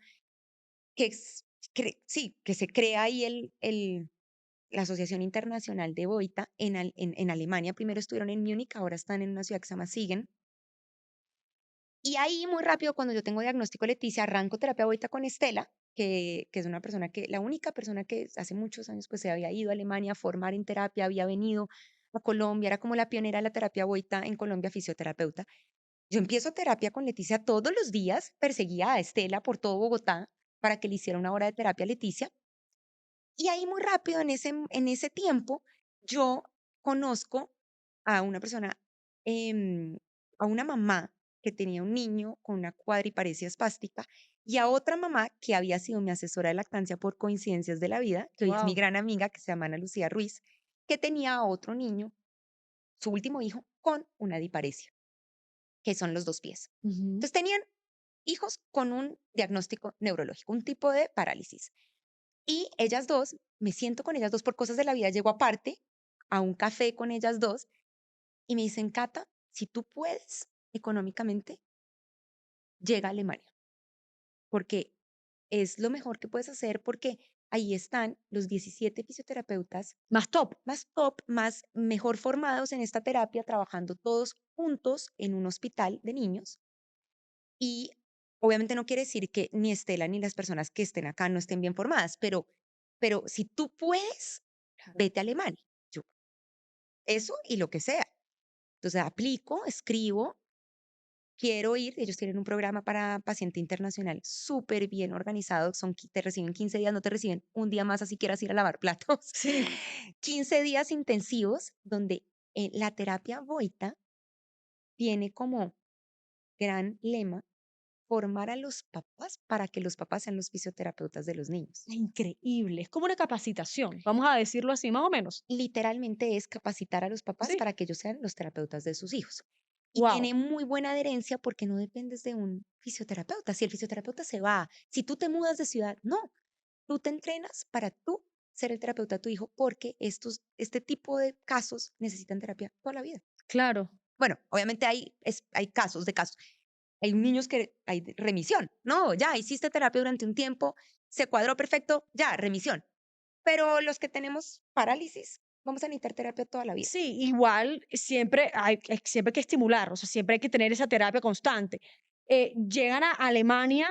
sí, que se crea ahí la Asociación Internacional de Boita en Alemania. Primero estuvieron en Múnich, ahora están en una ciudad que se llama Siegen. Y ahí muy rápido, cuando yo tengo diagnóstico Leticia, arranco terapia Boita con Estela, que es una persona la única persona que hace muchos años pues se había ido a Alemania a formar en terapia, había venido a Colombia, era como la pionera de la terapia Boita en Colombia, fisioterapeuta. Yo empiezo terapia con Leticia todos los días, perseguía a Estela por todo Bogotá para que le hiciera una hora de terapia a Leticia. Y ahí muy rápido, en ese tiempo, yo conozco a una persona, em, a una mamá que tenía un niño con una cuadriparesia espástica y a otra mamá que había sido mi asesora de lactancia por coincidencias de la vida, que hoy es mi Wow. gran amiga, que se llama Ana Lucía Ruiz, que tenía a otro niño, su último hijo, con una diparesia, que son los dos pies. Entonces tenían hijos con un diagnóstico neurológico, un tipo de parálisis. Y ellas dos, me siento con ellas dos por cosas de la vida, llego aparte a un café con ellas dos y me dicen, Cata, si tú puedes económicamente, llega a Alemania, porque es lo mejor que puedes hacer, porque ahí están los 17 fisioterapeutas Más top. más top, más mejor formados en esta terapia, trabajando todos juntos en un hospital de niños. Y obviamente no quiere decir que ni Estela ni las personas que estén acá no estén bien formadas, pero si tú puedes, vete a Alemania. Yo, eso y lo que sea. Entonces aplico, escribo, quiero ir, ellos tienen un programa para paciente internacional súper bien organizado, te reciben 15 días, no te reciben un día más así quieras ir a lavar platos. Sí. 15 días intensivos donde la terapia Voita tiene como gran lema formar a los papás para que los papás sean los fisioterapeutas de los niños. Increíble. Es como una capacitación, vamos a decirlo así, más o menos. Literalmente es capacitar a los papás Sí. para que ellos sean los terapeutas de sus hijos. Y Wow. tiene muy buena adherencia porque no dependes de un fisioterapeuta. Si el fisioterapeuta se va, si tú te mudas de ciudad, no, tú te entrenas para tú ser el terapeuta de tu hijo porque este tipo de casos necesitan terapia toda la vida. Claro. Bueno, obviamente hay casos de casos. Hay niños que hay remisión. No, ya hiciste terapia durante un tiempo, se cuadró perfecto, ya, remisión. Pero los que tenemos parálisis, vamos a necesitar terapia toda la vida. Sí, igual siempre hay que estimular, o sea, siempre hay que tener esa terapia constante. Llegan a Alemania,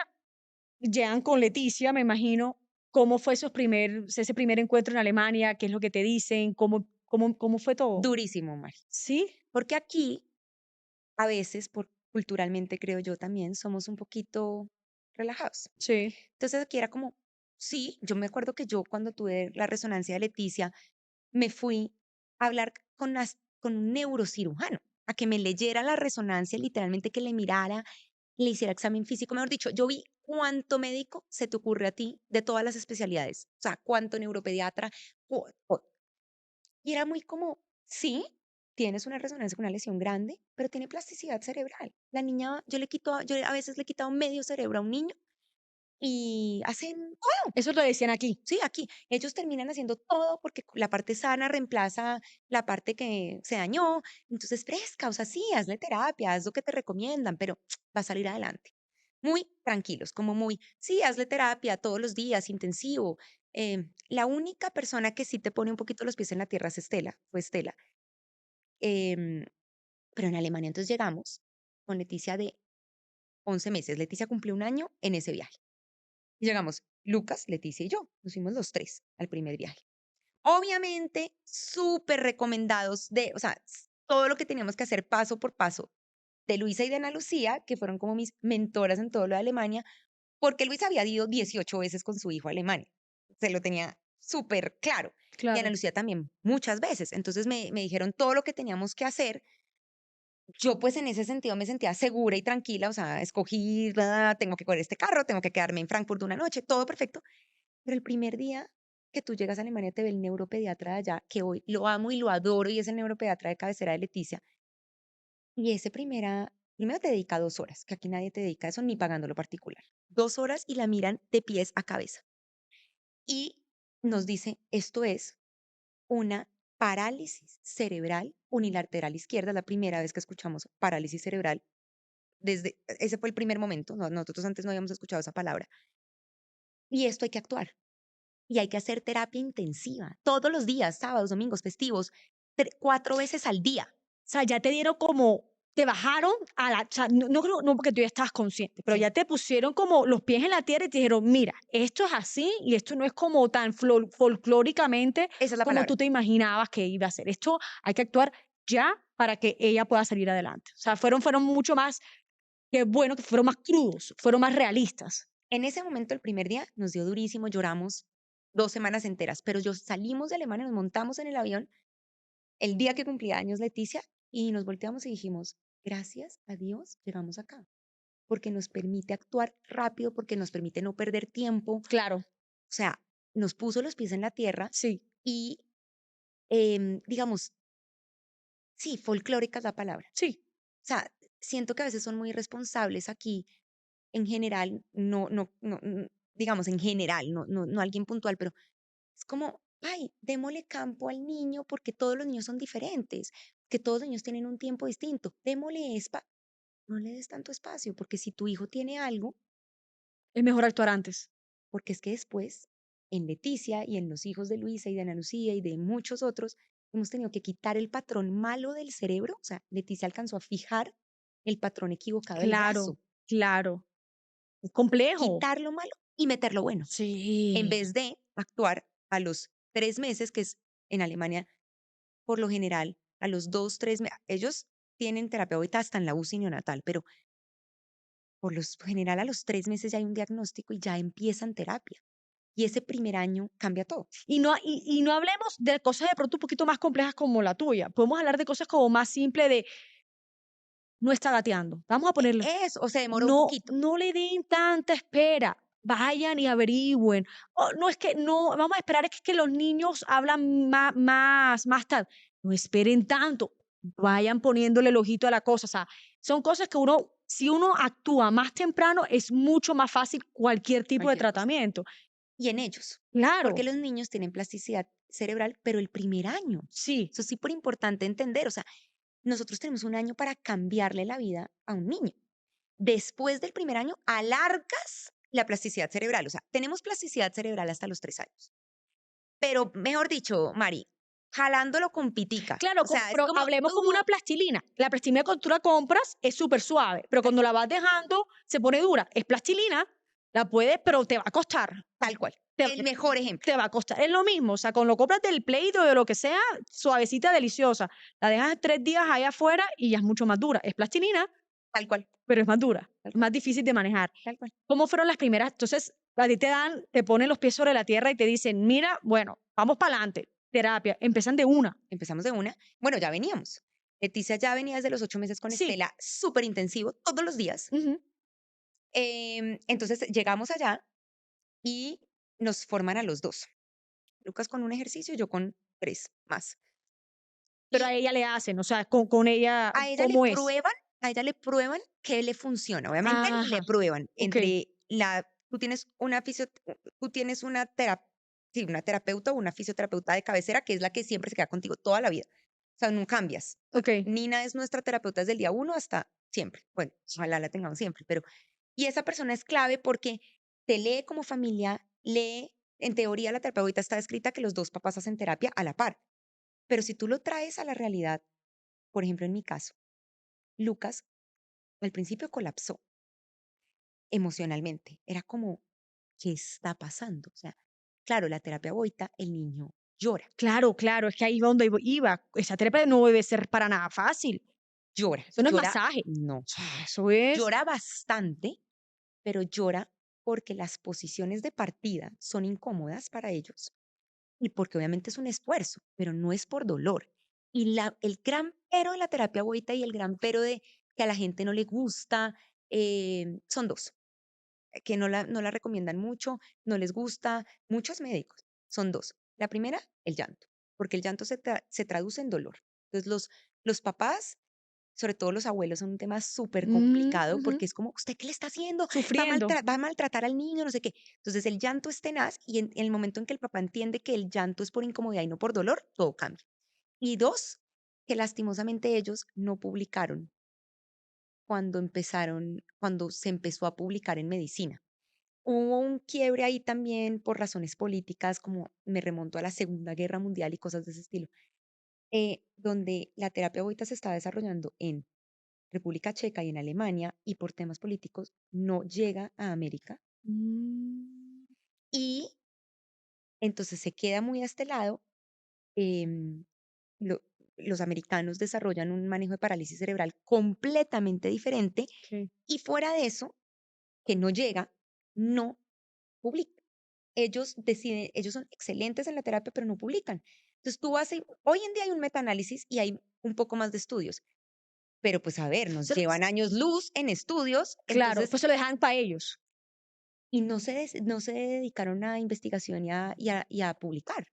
llegan con Leticia, me imagino. ¿Cómo fue ese primer encuentro en Alemania? ¿Qué es lo que te dicen? ¿Cómo fue todo? Durísimo, Mari. Sí, Porque aquí, a veces, culturalmente creo yo también, somos un poquito relajados. sí, Entonces aquí era como, sí, yo me acuerdo que yo cuando tuve la resonancia de Leticia, me fui a hablar con un neurocirujano, a que me leyera la resonancia, literalmente que le mirara, le hiciera examen físico. Mejor dicho, yo vi cuánto médico se te ocurre a ti de todas las especialidades, o sea, cuánto neuropediatra, y era muy como, sí, tienes una resonancia con una lesión grande, pero tiene plasticidad cerebral. La niña, yo a veces le he quitado medio cerebro a un niño y hacen eso lo decían aquí. sí, aquí. Ellos terminan haciendo todo porque la parte sana reemplaza la parte que se dañó. Entonces, fresca, o sea, sí, hazle terapia, haz lo que te recomiendan, pero va a salir adelante. Muy tranquilos, como muy, sí, hazle terapia todos los días, intensivo. La única persona que sí te pone un poquito los pies en la tierra es Estela, fue Estela. Em, pero en Alemania entonces llegamos con Leticia de 11 meses. Leticia cumplió un año en ese viaje. Y llegamos Lucas, Leticia y yo. Nos fuimos los tres al primer viaje. Obviamente, súper recomendados o sea, todo lo que teníamos que hacer paso por paso de Luisa y de Ana Lucía, que fueron como mis mentoras en todo lo de Alemania, porque Luisa había ido 18 veces con su hijo a Alemania. Se lo tenía súper claro. Y Ana Claro. Lucía también muchas veces. Entonces me dijeron todo lo que teníamos que hacer. Yo pues en ese sentido me sentía segura y tranquila, o sea, escogí, tengo que coger este carro, tengo que quedarme en Frankfurt una noche, todo perfecto. Pero el primer día que tú llegas a Alemania te ve el neuropediatra de allá, que hoy lo amo y lo adoro y es el neuropediatra de cabecera de Leticia. Y primero te dedica 2 horas, que aquí nadie te dedica eso ni pagándolo particular. 2 horas y la miran de pies a cabeza. Y nos dice, esto es una parálisis cerebral unilateral izquierda. Es la primera vez que escuchamos parálisis cerebral. Ese fue el primer momento. Nosotros antes no habíamos escuchado esa palabra. Y esto hay que actuar. Y hay que hacer terapia intensiva todos los días, sábados, domingos, festivos, 4 veces al día. O sea, ya te dieron como, te bajaron o sea, no porque tú ya estabas consciente, pero Sí, ya te pusieron como los pies en la tierra y te dijeron, mira, esto es así y esto no es como tan folclóricamente esa es la como tú palabra. te imaginabas que iba a ser. Esto hay que actuar ya para que ella pueda salir adelante. O sea, fueron mucho más, que bueno, que fueron más crudos, fueron más realistas. En ese momento, el primer día, nos dio durísimo, lloramos 2 semanas enteras, pero salimos de Alemania, nos montamos en el avión el día que cumplía años Leticia y nos volteamos y dijimos, gracias a Dios llegamos acá, porque nos permite actuar rápido, porque nos permite no perder tiempo. O Claro, sea, nos puso los pies en la tierra sí, y, digamos, sí, folclórica es la palabra. sí. O sea, siento que a veces son muy irresponsables aquí, en general, digamos, en general, no alguien puntual, pero es como, ay, démosle campo al niño porque todos los niños son diferentes, que todos los niños tienen un tiempo distinto. Démosle no le des tanto espacio, porque si tu hijo tiene algo, Es mejor actuar antes. porque es que después, en Leticia y en los hijos de Luisa y de Ana Lucía y de muchos otros, hemos tenido que quitar el patrón malo del cerebro. O sea, Leticia alcanzó a fijar el patrón equivocado del Claro, brazo, claro. Es complejo. quitar lo malo y meter lo bueno, en Sí. vez de actuar a los 3 meses, que es en Alemania, por lo general, a los 2, 3 meses, ellos tienen terapia ahorita hasta en la UCI neonatal, pero por lo general a los 3 meses ya hay un diagnóstico y ya empiezan terapia. Y ese primer año cambia todo. Y no hablemos de cosas de pronto un poquito más complejas como la tuya. Podemos hablar de cosas como más simples de no está gateando. Vamos a ponerle, Eso, o se demoró un no, poquito. no le den tanta espera. Vayan y averigüen. Oh, no es que no, vamos a esperar, es que los niños hablan más tarde. No esperen tanto. Vayan poniéndole el ojito a la cosa. O sea, son cosas que uno, si uno actúa más temprano, es mucho más fácil cualquier tipo de Cualquier cosa. tratamiento. Y en ellos, porque Claro, los niños tienen plasticidad cerebral, pero el primer año. sí, Eso es súper importante entender. O sea, nosotros tenemos un año para cambiarle la vida a un niño. Después del primer año, alargas la plasticidad cerebral. O sea, tenemos plasticidad cerebral hasta los 3 años. Pero, mejor dicho, Mari, jalándolo con pitica. claro, O sea, es pero como hablemos como una tú, plastilina. La plastilina cuando tú la compras es súper suave, pero tal cuando la cual, vas dejando se pone dura. Es plastilina, la puedes, pero te va a costar. tal cual. Te, El mejor ejemplo, te va a costar. Es lo mismo, o sea, cuando lo compras del Play o de lo que sea, suavecita, deliciosa. La dejas 3 días ahí afuera y ya es mucho más dura. Es plastilina, tal cual, pero es más dura, tal es cual, más difícil de manejar. tal cual. ¿Cómo fueron las primeras? Entonces, a ti te dan, te ponen los pies sobre la tierra y te dicen, mira, bueno, vamos para adelante, terapia, empiezan de una. Empezamos de una. Bueno, ya veníamos. Leticia ya venía desde los 8 meses con Sí. Estela, súper intensivo, todos los días. Ujú. Entonces llegamos allá y nos forman a los dos. Lucas con un ejercicio, yo con 3 más. Pero Y a ella le hacen, o sea, con ella, a ella le ¿cómo es? prueban, a ella le prueban qué le funciona. Obviamente le Ajá, prueban okey, entre tú tienes tú tienes sí, una terapeuta o una fisioterapeuta de cabecera que es la que siempre se queda contigo toda la vida. O sea, no cambias. okey. Nina es nuestra terapeuta desde el día 1 hasta siempre. Bueno, ojalá la tengamos siempre, pero y esa persona es clave porque te lee como familia, lee, en teoría la terapeuta está escrita que los dos papás hacen terapia a la par, pero si tú lo traes a la realidad, por ejemplo, en mi caso, Lucas al principio colapsó emocionalmente. Era como, ¿qué está pasando? O sea, claro, la terapia boita, el niño llora, Claro, claro, es que ahí va donde iba. Esa terapia no debe ser para nada fácil. llora, Eso no es llora, masaje. no, O sea, eso es llora bastante, pero llora porque las posiciones de partida son incómodas para ellos y porque obviamente es un esfuerzo, pero no es por dolor. Y el gran pero de la terapia boita y el gran pero de que a la gente no le gusta son dos. Que no la recomiendan mucho, no les gusta, muchos médicos, son 2. La primera, el llanto, porque el llanto se traduce en dolor. Entonces, los papás, sobre todo los abuelos, son un tema súper complicado ujú, porque es como, ¿usted qué le está haciendo? sufriendo. Va a maltratar al niño, no sé qué. Entonces, el llanto es tenaz y en el momento en que el papá entiende que el llanto es por incomodidad y no por dolor, todo cambia. Y 2, que lastimosamente ellos no publicaron cuando se empezó a publicar en medicina. Hubo un quiebre ahí también por razones políticas, como me remonto a la Segunda Guerra Mundial y cosas de ese estilo, donde la terapia ahorita se estaba desarrollando en República Checa y en Alemania y por temas políticos no llega a América Mm, y entonces se queda muy a este lado. em, lo- los americanos desarrollan un manejo de parálisis cerebral completamente diferente okey. y fuera de eso, que no llega, no publica. Ellos deciden, ellos son excelentes en la terapia, pero no publican. Entonces tú hoy en día hay un metaanálisis y hay un poco más de estudios, pero pues a ver, nos Se lo llevan años luz en estudios, claro, entonces, pues se lo dejan para ellos. y no se dedicaron a investigación y a publicar,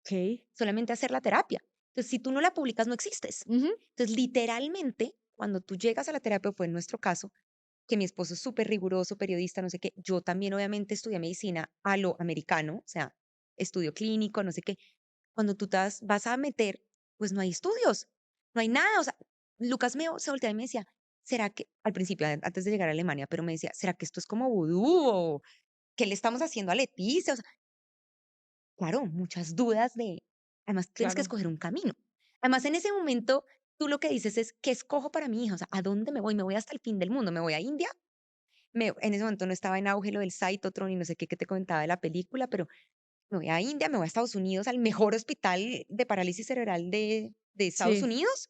Okey. solamente a hacer la terapia. Entonces, si tú no la publicas, no existes. Ujú. Entonces, literalmente, cuando tú llegas a la terapia, fue en nuestro caso, que mi esposo es súper riguroso, periodista, no sé qué, yo también obviamente estudié medicina a lo americano, o sea, estudio clínico, no sé qué. Cuando tú vas a meter, pues no hay estudios, no hay nada. O sea, Lucas se volteaba y me decía, ¿será que, al principio, antes de llegar a Alemania, pero me decía, ¿será que esto es como vudú o qué le estamos haciendo a Leticia? O sea, claro, muchas dudas además tienes que Claro. escoger un camino. Además, en ese momento, tú lo que dices es, ¿qué escojo para mi hija? O sea, ¿a dónde me voy? ¿Me voy hasta el fin del mundo? ¿Me voy a India? En ese momento no estaba en auge lo del Cytotron y no sé qué que te comentaba de la película, pero me voy a India, me voy a Estados Unidos, al mejor hospital de parálisis cerebral de Estados Sí. Unidos,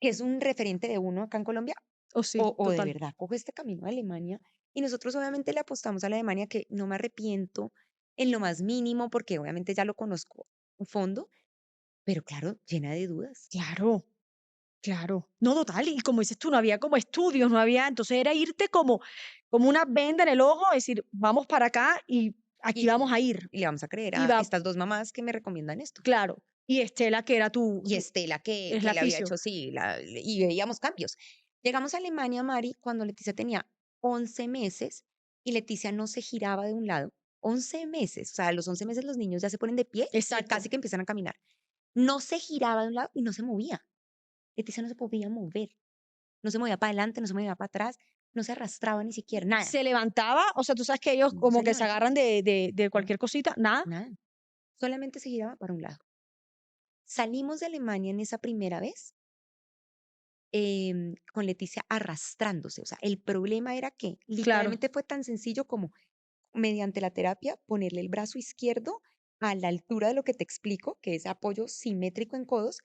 que es un referente de uno acá en Colombia. O sí, o de total. verdad cojo este camino a Alemania. Y nosotros obviamente le apostamos a la Alemania, que no me arrepiento en lo más mínimo, porque obviamente ya lo conozco a fondo, pero claro, llena de dudas. Claro, claro. No, total. Y como dices tú, no había como estudios, no había. Entonces era irte como una venda en el ojo, decir, vamos para acá y aquí Y, vamos a ir. y le vamos a creer Y a va, estas dos mamás que me recomiendan esto. claro. Y Estela, que era Y Estela, es que la le había fisio. hecho, sí, y veíamos cambios. Llegamos a Alemania, Mari, cuando Leticia tenía 11 meses y Leticia no se giraba de un lado. 11 meses, o sea, a los 11 meses los niños ya se ponen de pie y Exacto. casi que empiezan a caminar. No se giraba de un lado y no se movía. Leticia no se podía mover, no se movía para adelante, no se movía para atrás, no se arrastraba ni siquiera, nada. Se levantaba, o sea, tú sabes que ellos No como se que se levantaba, agarran de no, cualquier cosita, nada. nada. Solamente se giraba para un lado. Salimos de Alemania en esa primera vez con Leticia arrastrándose. O sea, el problema era que Claro, literalmente fue tan sencillo como mediante la terapia ponerle el brazo izquierdo a la altura de lo que te explico, que es apoyo simétrico en codos,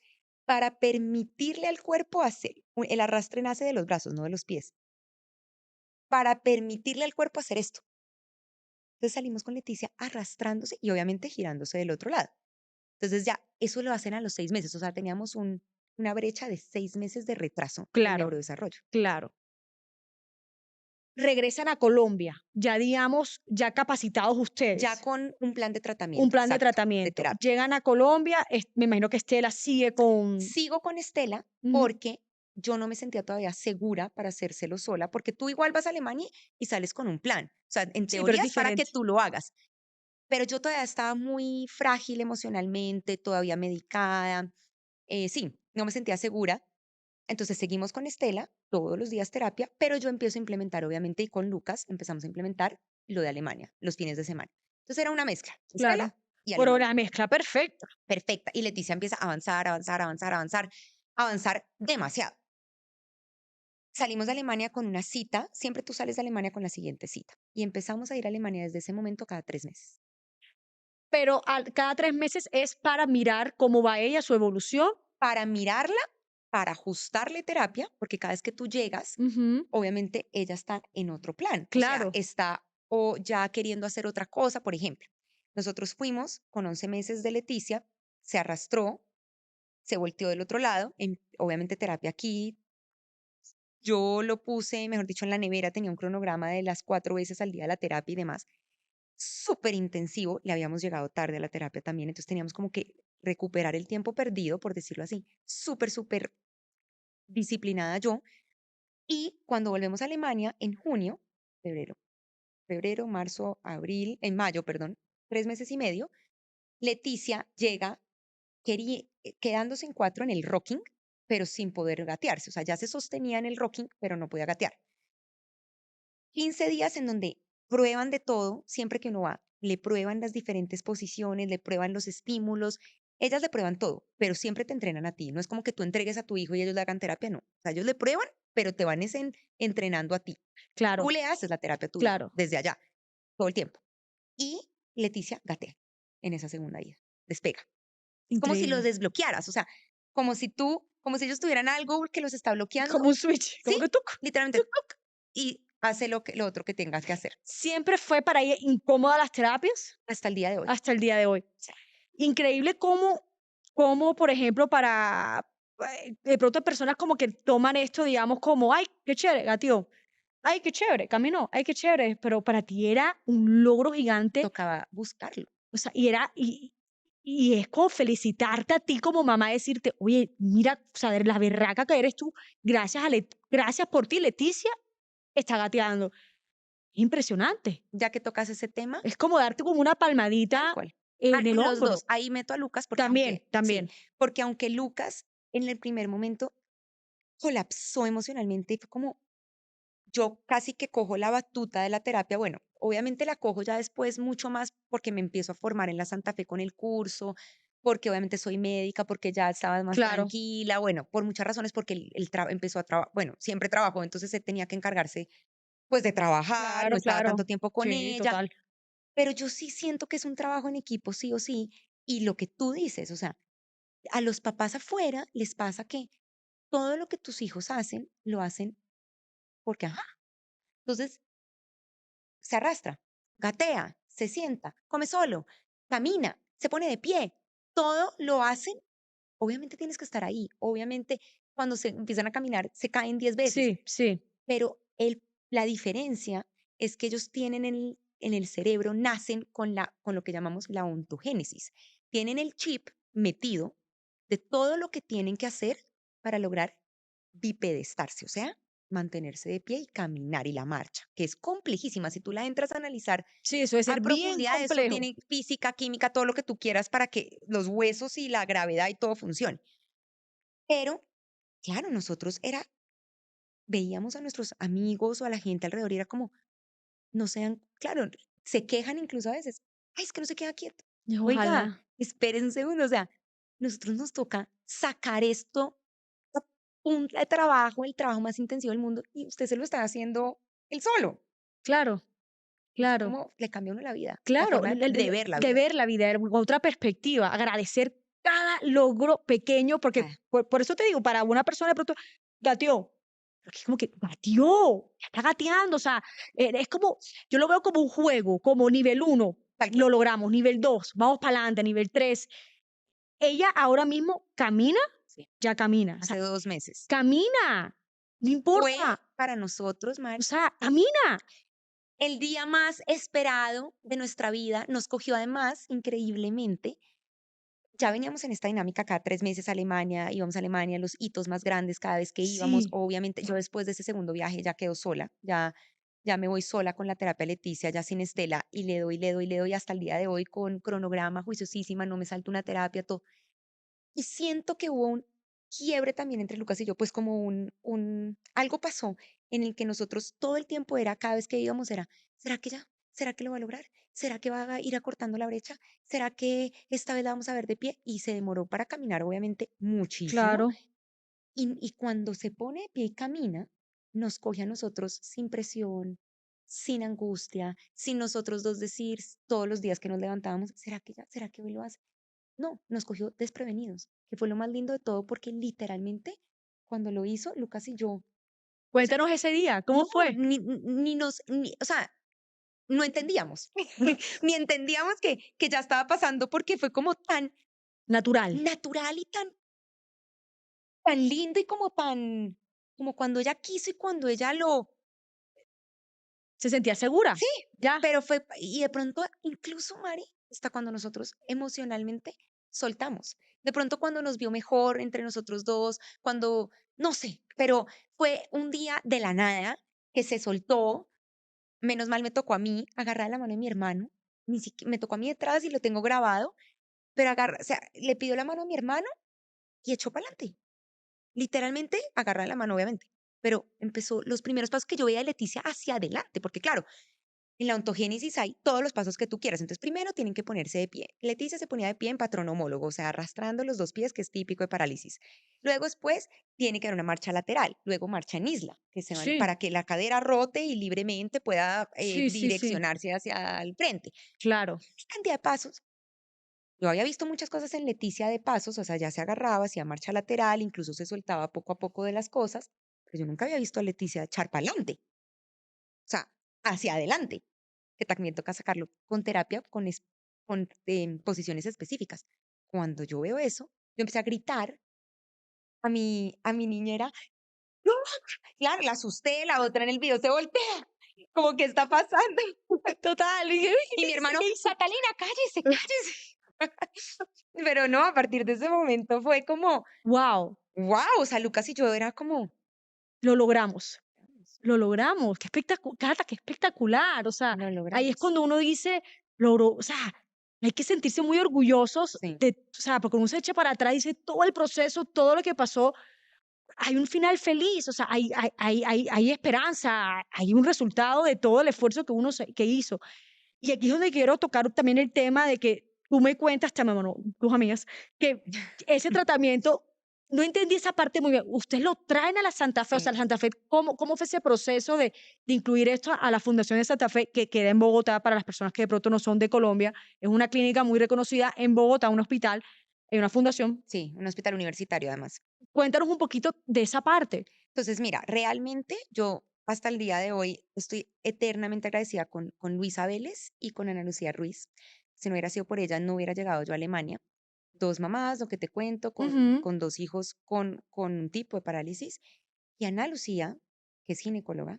para permitirle al cuerpo hacer, el arrastre nace de los brazos, no de los pies, para permitirle al cuerpo hacer esto. Entonces salimos con Leticia arrastrándose y obviamente girándose del otro lado. Entonces ya, eso lo hacen a los 6 meses, o sea, teníamos una brecha de 6 meses de retraso en claro, neurodesarrollo. claro. Regresan a Colombia, ya digamos, ya capacitados Ya ustedes, con un plan de un tratamiento, plan de exacto, de tratamiento. terapia. Llegan a Colombia, me imagino que Estela sigue con. Sigo con Estela Ujú. porque yo no me sentía todavía segura para hacérselo sola, porque tú igual vas a Alemania y sales con un plan. O sea, en Sí, pero es teoría es para que diferente. tú lo hagas, pero yo todavía estaba muy frágil emocionalmente, todavía medicada. Sí, no me sentía segura. Entonces seguimos con Estela, todos los días terapia, pero yo empiezo a implementar, obviamente, y con Lucas empezamos a implementar lo de Alemania, los fines de semana. Entonces era una mezcla, Estela Claro. y Pero Alemania. la mezcla perfecta. Perfecta. Y Leticia empieza a avanzar, avanzar, avanzar, avanzar, avanzar demasiado. Salimos de Alemania con una cita, siempre tú sales de Alemania con la siguiente cita. Y empezamos a ir a Alemania desde ese momento cada 3 meses. Pero cada 3 meses es para mirar cómo va ella, su evolución. Para mirarla, para ajustarle terapia, porque cada vez que tú llegas, Ujú. obviamente ella está en otro plan, o sea, Claro, está o ya queriendo hacer otra cosa, por ejemplo. Nosotros fuimos con 11 meses de Leticia, se arrastró, se volteó del otro lado, obviamente terapia aquí. Yo lo puse, mejor dicho, en la nevera, tenía un cronograma de las 4 veces al día la terapia y demás. Súper intensivo, le habíamos llegado tarde a la terapia también, entonces teníamos como que recuperar el tiempo perdido, por decirlo así. Súper, súper disciplinada yo. Y cuando volvemos a Alemania, en junio, febrero, marzo, abril, en mayo, perdón, 3 meses y medio, Leticia llega quedándose en cuatro en el rocking, pero sin poder gatearse. O sea, ya se sostenía en el rocking, pero no podía gatear. 15 días en donde prueban de todo, siempre que uno va, le prueban las diferentes posiciones, le prueban los estímulos, ellas le prueban todo, pero siempre te entrenan a ti. No es como que tú entregues a tu hijo y ellos le hagan terapia, no. O sea, ellos le prueban, pero te van entrenando a ti. Tú claro, le haces la terapia a tu hijo claro. desde allá, todo el tiempo. Y Leticia gatea en esa segunda ida, despega. Es como si los Increíble. desbloquearas, o sea, como si ellos tuvieran algo que los está bloqueando, Como un switch, ¿sí? como que tú. Literalmente, ¡tuc! Y hace lo otro que tengas que hacer Siempre fue para ella incómoda las terapias hasta el día de hoy. hasta el día de hoy. Sí. Increíble cómo, por ejemplo, para de pronto personas como que toman esto, digamos, como, ay, qué chévere, gateó, ay, qué chévere, caminó, ay, qué chévere, pero para ti era un logro gigante, Tocaba buscarlo. o sea, y es como felicitarte a ti como mamá, decirte, oye, mira, o sea, de la berraca que eres tú, gracias por ti, Leticia, está gateando. Impresionante. Ya que tocas ese tema, Es como darte como una tal palmadita cual. en el Los dos, hombro. ahí meto a Lucas porque También, aunque, sí, también. porque aunque Lucas en el primer momento colapsó emocionalmente y fue como, yo casi que cojo la batuta de la terapia. Bueno, obviamente la cojo ya después mucho más porque me empiezo a formar en la Santa Fe con el curso, porque obviamente soy médica, porque ya estaba más Claro, tranquila, bueno, por muchas razones, porque empezó a trabajar, bueno, siempre trabajó, entonces él tenía que encargarse pues de trabajar, no claro, estaba tanto claro. tiempo con Sí, ella, total. pero yo sí siento que es un trabajo en equipo, sí o sí, y lo que tú dices, o sea, a los papás afuera les pasa que todo lo que tus hijos hacen, lo hacen porque, ajá, entonces se arrastra, gatea, se sienta, come solo, camina, se pone de pie, todo lo hacen. Obviamente tienes que estar ahí, obviamente cuando se empiezan a caminar se caen 10 veces, Sí, sí. pero la diferencia es que ellos tienen en el cerebro, nacen con lo que llamamos la ontogénesis. Tienen el chip metido de todo lo que tienen que hacer para lograr bipedestarse, o sea, mantenerse de pie y caminar y la marcha, que es complejísima. Si tú la entras a analizar Sí, eso debe a ser bien profundidad, eso complejo. tiene física, química, todo lo que tú quieras para que los huesos y la gravedad y todo funcione. Pero, claro, nosotros veíamos a nuestros amigos o a la gente alrededor y era como, no sean, claro, se quejan incluso a veces, ay, es que no se queda quieto. Oiga, Ojalá. esperen un segundo, o sea, nosotros nos toca sacar esto a punta de trabajo, el trabajo más intensivo del mundo, y usted se lo está haciendo él solo. Claro, Es claro. como le cambia a uno la vida, la Claro, forma de ver la de vida. ver la vida de otra perspectiva, agradecer cada logro pequeño, porque Ah, por eso te digo, para una persona de pronto, gateó, porque es como que gateó, está gateando, o sea, es como, yo lo veo como un juego, como nivel uno, tal cual. lo logramos, nivel 2, vamos para adelante, nivel 3. Ella ahora mismo camina, Sí, ya camina, o hace sea, 2 meses. camina, no Fue importa, para nosotros, o Mari, sea, camina. el día más esperado de nuestra vida. Nos cogió además, increíblemente, ya veníamos en esta dinámica cada 3 meses a Alemania, íbamos a Alemania, los hitos más grandes cada vez que íbamos. Sí, Obviamente, yo después de ese segundo viaje ya quedo sola, ya me voy sola con la terapia Leticia, ya sin Estela, y le doy, le doy, le doy hasta el día de hoy con cronograma, juiciosísima, no me salto una terapia, todo. Y siento que hubo un quiebre también entre Lucas y yo, pues como algo pasó en el que nosotros todo el tiempo era, cada vez que íbamos era, ¿será que ya? ¿Será que lo va a lograr? ¿Será que va a ir acortando la brecha? ¿Será que esta vez la vamos a ver de pie? Y se demoró para caminar, obviamente, muchísimo. claro, Y cuando se pone de pie y camina, nos coge a nosotros sin presión, sin angustia, sin nosotros dos decir todos los días que nos levantábamos, ¿será que ya? ¿Será que hoy lo hace? No, nos cogió desprevenidos, que fue lo más lindo de todo, porque literalmente cuando lo hizo, Lucas y yo, o sea, cuéntanos ese día, ¿cómo no, fue? o sea, no entendíamos, ni entendíamos que ya estaba pasando porque fue como tan Natural. natural y tan lindo y como cuando ella quiso y cuando ella ¿Se sentía segura? sí, Ya, pero y de pronto, incluso Mari, hasta cuando nosotros emocionalmente soltamos. De pronto cuando nos vio mejor entre nosotros dos, cuando, no sé, pero fue un día de la nada que se soltó. Menos mal me tocó a mí agarrar la mano de mi hermano. Ni siquiera me tocó a mí detrás y lo tengo grabado, pero o sea, le pidió la mano a mi hermano y echó para adelante. Literalmente agarrar la mano, obviamente. Pero empezó los primeros pasos que yo veía de Leticia hacia adelante, porque claro, en la ontogénesis hay todos los pasos que tú quieras. Entonces, primero tienen que ponerse de pie. Leticia se ponía de pie en patrón homólogo, o sea, arrastrando los dos pies, que es típico de parálisis. Luego, después, tiene que haber una marcha lateral. Luego, marcha en isla, sí, para que la cadera rote y libremente pueda sí, sí, sí, direccionarse hacia el frente. claro. Cantidad de pasos. Yo había visto muchas cosas en Leticia de pasos, o sea, ya se agarraba, hacía marcha lateral, incluso se soltaba poco a poco de las cosas, pero yo nunca había visto a Leticia echar para adelante, o sea, hacia adelante, que también toca sacarlo con terapia, con posiciones específicas. Cuando yo veo eso, yo empecé a gritar a mi niñera, ¡no! Claro, la asusté, la otra en el video se voltea, como, ¿qué está pasando? Total, dije: Y mi "Uy, hermano, ¿qué hice?". Catalina, cállese, cállese. Pero no, a partir de ese momento fue como, Guau, wow, o sea, Lucas y yo era como, lo logramos, lo logramos, qué Cata, qué espectacular, o sea, lo ahí es logramos. cuando uno dice, logró, o sea, hay que sentirse muy orgullosos Sí, o sea, porque uno se echa para atrás y dice todo el proceso, todo lo que pasó, hay un final feliz, o sea, hay esperanza, hay un resultado de todo el esfuerzo que uno que hizo. Y aquí es donde quiero tocar también el tema de que tú me cuentas, bueno, tus amigas, que ese tratamiento, no entendí esa parte muy bien. Ustedes lo traen a la Santa Fe, o sí, sea, la Santa Fe, ¿cómo fue ese proceso de incluir esto a la Fundación de Santa Fe, que queda en Bogotá, para las personas que de pronto no son de Colombia? Es una clínica muy reconocida en Bogotá, un hospital, hay una fundación. sí, un hospital universitario además. Cuéntanos un poquito de esa parte. Entonces, mira, realmente yo hasta el día de hoy estoy eternamente agradecida con Luisa Vélez y con Ana Lucía Ruiz. Si no hubiera sido por ellas, no hubiera llegado yo a Alemania. Dos mamás, lo que te cuento, Ujú. con dos hijos con un tipo de parálisis. Y Ana Lucía, que es ginecóloga,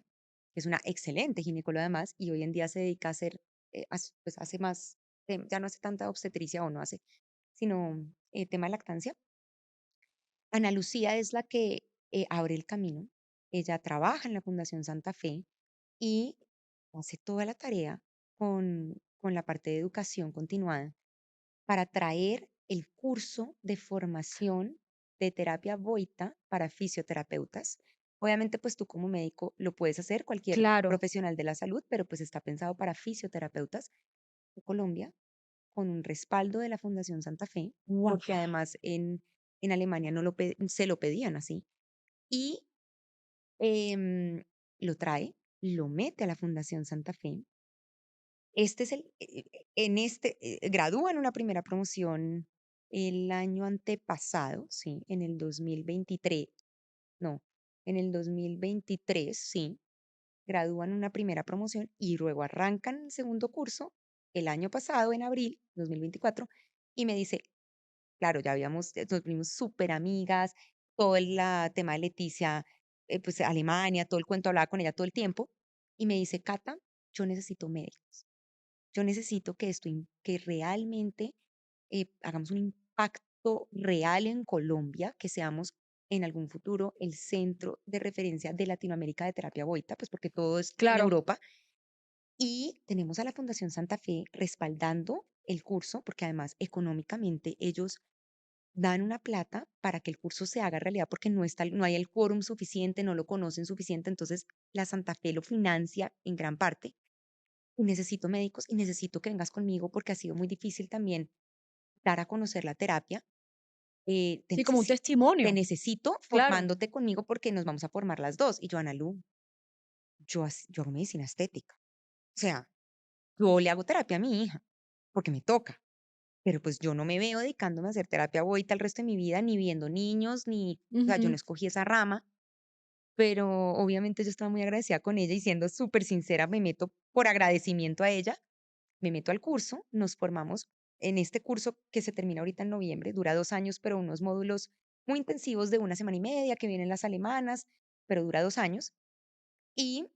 que es una excelente ginecóloga además, y hoy en día se dedica a hacer, pues hace más, ya no hace tanta obstetricia o no hace, sino tema de lactancia. Ana Lucía es la que abre el camino. Ella trabaja en la Fundación Santa Fe y hace toda la tarea con la parte de educación continuada para traer el curso de formación de terapia Boita para fisioterapeutas. Obviamente, pues tú como médico lo puedes hacer, cualquier Claro. profesional de la salud, pero pues está pensado para fisioterapeutas de Colombia con un respaldo de la Fundación Santa Fe, Wow. porque además en Alemania no se lo pedían así. Y em, lo trae, lo mete a la Fundación Santa Fe. Este es gradúa en una primera promoción el año antepasado, sí, en el 2023, no, en el 2023, sí, gradúan una primera promoción y luego arrancan el segundo curso el año pasado, en abril 2024, y me dice, claro, ya habíamos, nos vimos súper amigas, todo tema de Leticia, pues Alemania, todo el cuento, hablaba con ella todo el tiempo, y me dice, Cata, yo necesito médicos. Yo necesito que que realmente hagamos un impacto real en Colombia, que seamos en algún futuro el centro de referencia de Latinoamérica de terapia Boita, pues porque todo es en Claro. Europa. Y tenemos a la Fundación Santa Fe respaldando el curso, porque además económicamente ellos dan una plata para que el curso se haga realidad, porque no hay el quórum suficiente, no lo conocen suficiente, entonces la Santa Fe lo financia en gran parte y necesito médicos y necesito que vengas conmigo porque ha sido muy difícil también dar a conocer la terapia. Eh, te, Sí, como un necesi- Te testimonio. necesito Claro. formándote conmigo porque nos vamos a formar las dos. Y yo, Ana Lu, yo hago medicina estética. O sea, yo le hago terapia a mi hija porque me toca. Pero pues yo no me veo dedicándome a hacer terapia ahorita el resto de mi vida, ni viendo niños, o sea, yo no Ujú. escogí esa rama, pero obviamente yo estaba muy agradecida con ella y siendo súper sincera, me meto por agradecimiento a ella. Me meto al curso, nos formamos en este curso que se termina ahorita en noviembre, dura 2 años, pero unos módulos muy intensivos de una semana y media que vienen las alemanas, pero dura 2 años. Y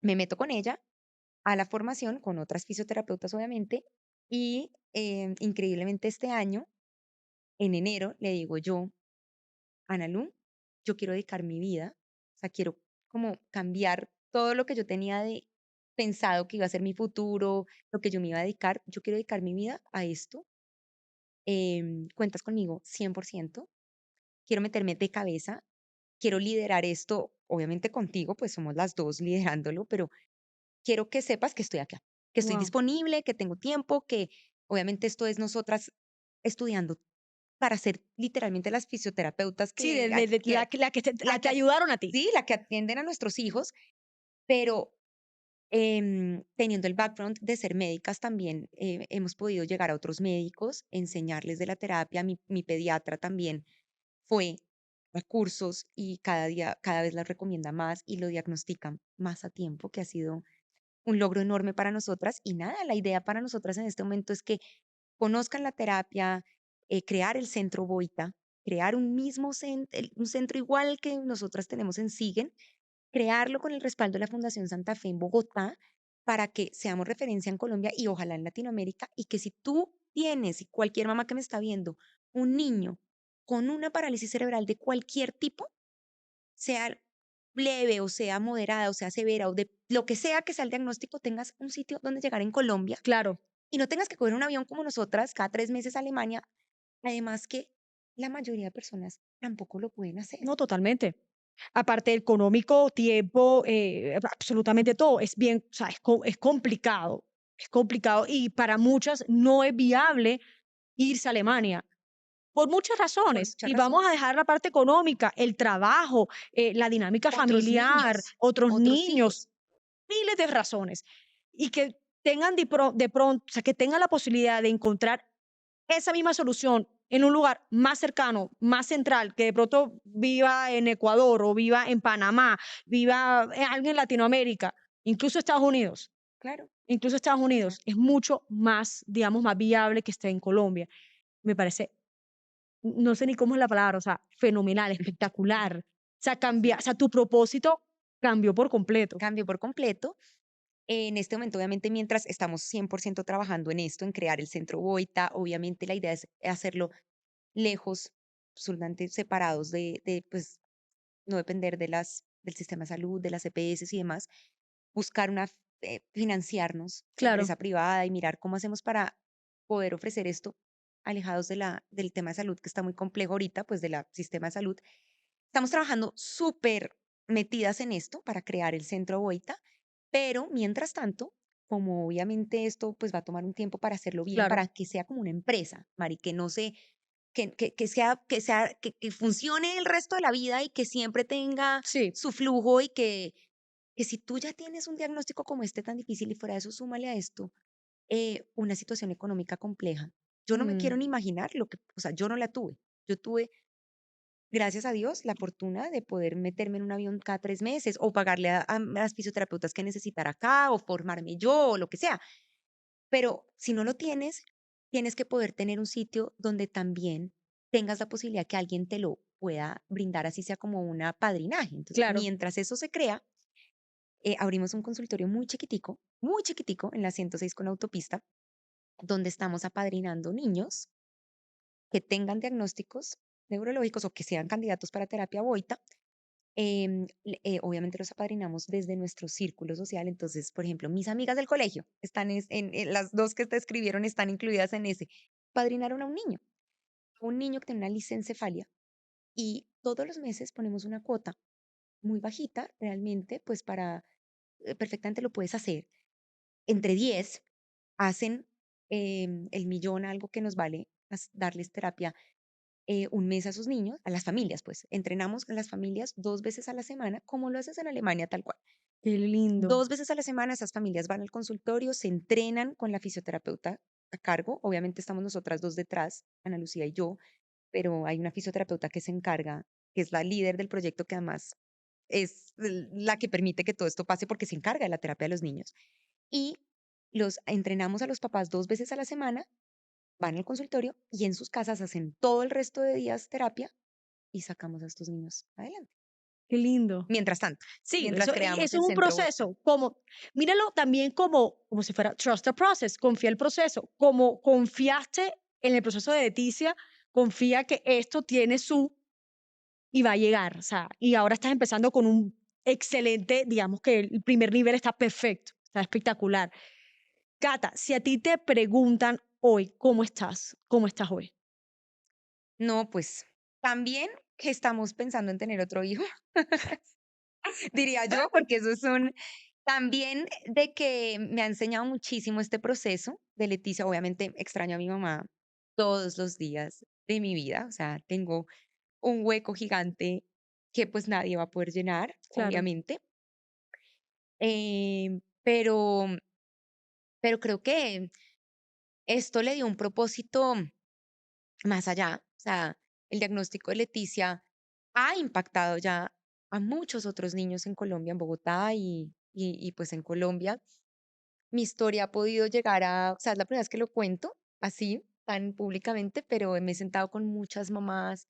me meto con ella a la formación, con otras fisioterapeutas obviamente, y increíblemente este año, en enero, le digo yo, Ana Lu, yo quiero dedicar mi vida, o sea, quiero como cambiar todo lo que yo tenía de pensado que iba a ser mi futuro, lo que yo me iba a dedicar, yo quiero dedicar mi vida a esto. Cuentas conmigo 100%. Quiero meterme de cabeza, quiero liderar esto, obviamente contigo, pues somos las dos liderándolo, pero quiero que sepas que estoy acá, que estoy Wow. disponible, que tengo tiempo, que obviamente esto es nosotras estudiando para ser literalmente las fisioterapeutas Sí, que, de que, la la que que, ayudaron a ti. sí, la que atienden a nuestros hijos, pero teniendo el background de ser médicas también hemos podido llegar a otros médicos, enseñarles de la terapia. Mi pediatra también fue a cursos y cada día, cada vez la recomienda más y lo diagnostican más a tiempo, que ha sido un logro enorme para nosotras. Y nada, la idea para nosotras en este momento es que conozcan la terapia, crear el centro Boita, crear un centro igual que nosotras tenemos en Siguen, crearlo con el respaldo de la Fundación Santa Fe en Bogotá para que seamos referencia en Colombia y ojalá en Latinoamérica y que si tú tienes, y cualquier mamá que me está viendo, un niño con una parálisis cerebral de cualquier tipo, sea leve o sea moderada o sea severa o de lo que sea el diagnóstico, tengas un sitio donde llegar en Colombia Claro. y no tengas que coger un avión como nosotras cada 3 meses a Alemania, además que la mayoría de personas tampoco lo pueden hacer. No, totalmente. Aparte económico, tiempo, absolutamente todo. Es bien, o sea, es complicado. Es complicado y para muchas no es viable irse a Alemania. Por muchas Por razones. muchas Y vamos a razones. dejar la parte económica, el trabajo, la dinámica Otros familiar, niños, otros otros niños, hijos. miles de razones. Y que tengan de pronto, o sea, que tengan la posibilidad de encontrar esa misma solución en un lugar más cercano, más central, que de pronto viva en Ecuador o viva en Panamá, viva alguien en Latinoamérica, incluso Estados Unidos, Claro, incluso Estados claro. Unidos, es mucho más, digamos, más viable que esté en Colombia. Me parece, no sé ni cómo es la palabra, o sea, fenomenal, espectacular. O sea, cambia, o Sí. sea, tu propósito cambió por completo. Cambió por completo. En este momento, obviamente, mientras estamos 100% trabajando en esto, en crear el centro Boita, obviamente la idea es hacerlo lejos, absolutamente separados pues, no depender del sistema de salud, de las EPS y demás, buscar financiarnos, Claro, empresa privada y mirar cómo hacemos para poder ofrecer esto alejados del tema de salud, que está muy complejo ahorita, pues del sistema de salud. Estamos trabajando súper metidas en esto para crear el centro Boita, pero mientras tanto, como obviamente esto pues va a tomar un tiempo para hacerlo bien, claro. para que sea como una empresa, Mari, que no se, que funcione el resto de la vida y que siempre tenga Sí. su flujo y que si tú ya tienes un diagnóstico como este tan difícil y fuera de eso, súmale a esto una situación económica compleja. Yo no me quiero Mm, ni imaginar o sea, yo no la tuve. Yo tuve, gracias a Dios, la fortuna de poder meterme en un avión cada 3 meses o pagarle a las fisioterapeutas que necesitara acá o formarme yo o lo que sea. Pero si no lo tienes, tienes que poder tener un sitio donde también tengas la posibilidad que alguien te lo pueda brindar, así sea como un apadrinaje. Entonces, claro. mientras eso se crea, abrimos un consultorio muy chiquitico en la 106 con autopista, donde estamos apadrinando niños que tengan diagnósticos neurológicos o que sean candidatos para terapia Boita. Obviamente los apadrinamos desde nuestro círculo social. Entonces, por ejemplo, mis amigas del colegio están las dos que te escribieron están incluidas en ese. Padrinaron a un niño que tiene una licencefalia y todos los meses ponemos una cuota muy bajita, realmente, pues perfectamente lo puedes hacer. Entre 10 hacen el millón, algo que nos vale darles terapia un mes a sus niños, a las familias, pues. Entrenamos a las familias 2 veces a la semana, como lo haces en Alemania, tal cual. Qué lindo. 2 veces a la semana esas familias van al consultorio, se entrenan con la fisioterapeuta a cargo. Obviamente estamos nosotras dos detrás, Ana Lucía y yo, pero hay una fisioterapeuta que se encarga, que es la líder del proyecto, que además es la que permite que todo esto pase porque se encarga de la terapia de los niños. Y los entrenamos a los papás 2 veces a la semana, van al consultorio y en sus casas hacen todo el resto de días terapia y sacamos a estos niños adelante. Qué lindo. Mientras tanto, Sí, mientras eso, creamos eso el es un centro Boita. proceso, como, míralo también como si fuera trust the process, confía el proceso, como confiaste en el proceso de Leticia, confía que esto tiene su y va a llegar, o sea, y ahora estás empezando con un excelente, digamos que el primer nivel está perfecto, está espectacular. Cata, si a ti te preguntan hoy, ¿cómo estás hoy? No, pues también que estamos pensando en tener otro hijo, diría yo, porque eso es también de que me ha enseñado muchísimo este proceso de Leticia. Obviamente extraño a mi mamá todos los días de mi vida, o sea, tengo un hueco gigante que pues nadie va a poder llenar, Claro, obviamente. Em, pero, pero creo que esto le dio un propósito más allá. O sea, el diagnóstico de Leticia ha impactado ya a muchos otros niños en Colombia, en Bogotá y pues en Colombia. Mi historia ha podido llegar o sea, es la primera vez que lo cuento así, tan públicamente, pero me he sentado con muchas mamás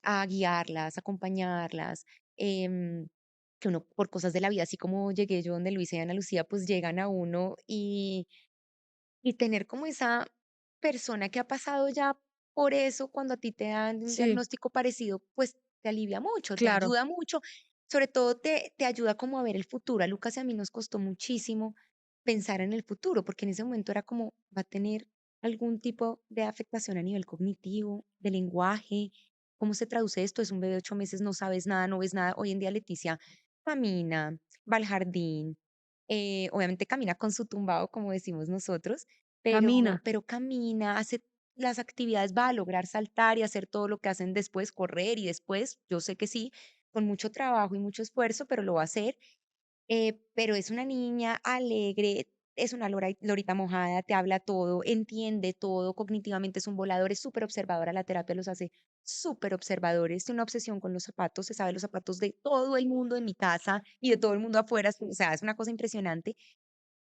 a guiarlas, acompañarlas, que uno por cosas de la vida, así como llegué yo donde Luisa y Ana Lucía, pues llegan a uno y tener como esa persona que ha pasado ya por eso, cuando a ti te dan un sí, diagnóstico parecido, pues te alivia mucho, te claro. ayuda mucho, sobre todo te ayuda como a ver el futuro. A Lucas y a mí nos costó muchísimo pensar en el futuro, porque en ese momento era como, va a tener algún tipo de afectación a nivel cognitivo, de lenguaje. ¿Cómo se traduce esto? Es un bebé de 8 meses, no sabes nada, no ves nada. Hoy en día Leticia camina, va al jardín, obviamente camina con su tumbado, como decimos nosotros, Camina. pero camina, hace las actividades, va a lograr saltar y hacer todo lo que hacen después, correr y después, yo sé que sí, con mucho trabajo y mucho esfuerzo, pero lo va a hacer. Pero es una niña alegre, es una lorita mojada, te habla todo, entiende todo, cognitivamente es un volador, es súper observadora, la terapia los hace súper observadores, tiene una obsesión con los zapatos, se sabe los zapatos de todo el mundo en mi casa y de todo el mundo afuera, o sea, es una cosa impresionante.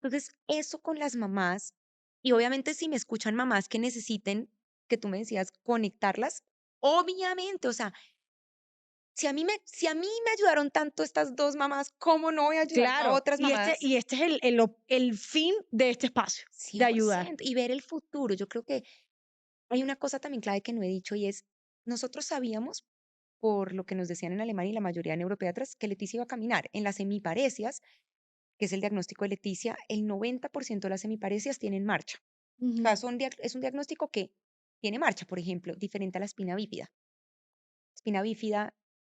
Entonces, eso con las mamás, y obviamente si me escuchan mamás que necesiten, que tú me decías, conectarlas, obviamente, o sea, si a mí me ayudaron tanto estas 2 mamás, ¿cómo no voy a ayudar a Claro, otras mamás? y este es el fin de este espacio, de ayudar. 100%, y ver el futuro. Yo creo que hay una cosa también clave que no he dicho y es, nosotros sabíamos, por lo que nos decían en Alemania y la mayoría en européatras, que Leticia iba a caminar. En las hemiparesias, que es el diagnóstico de Leticia, el 90% de las hemiparesias tienen marcha. O Ujú. sea, es un diagnóstico que tiene marcha, por ejemplo, diferente a la espina bífida. Espina bífida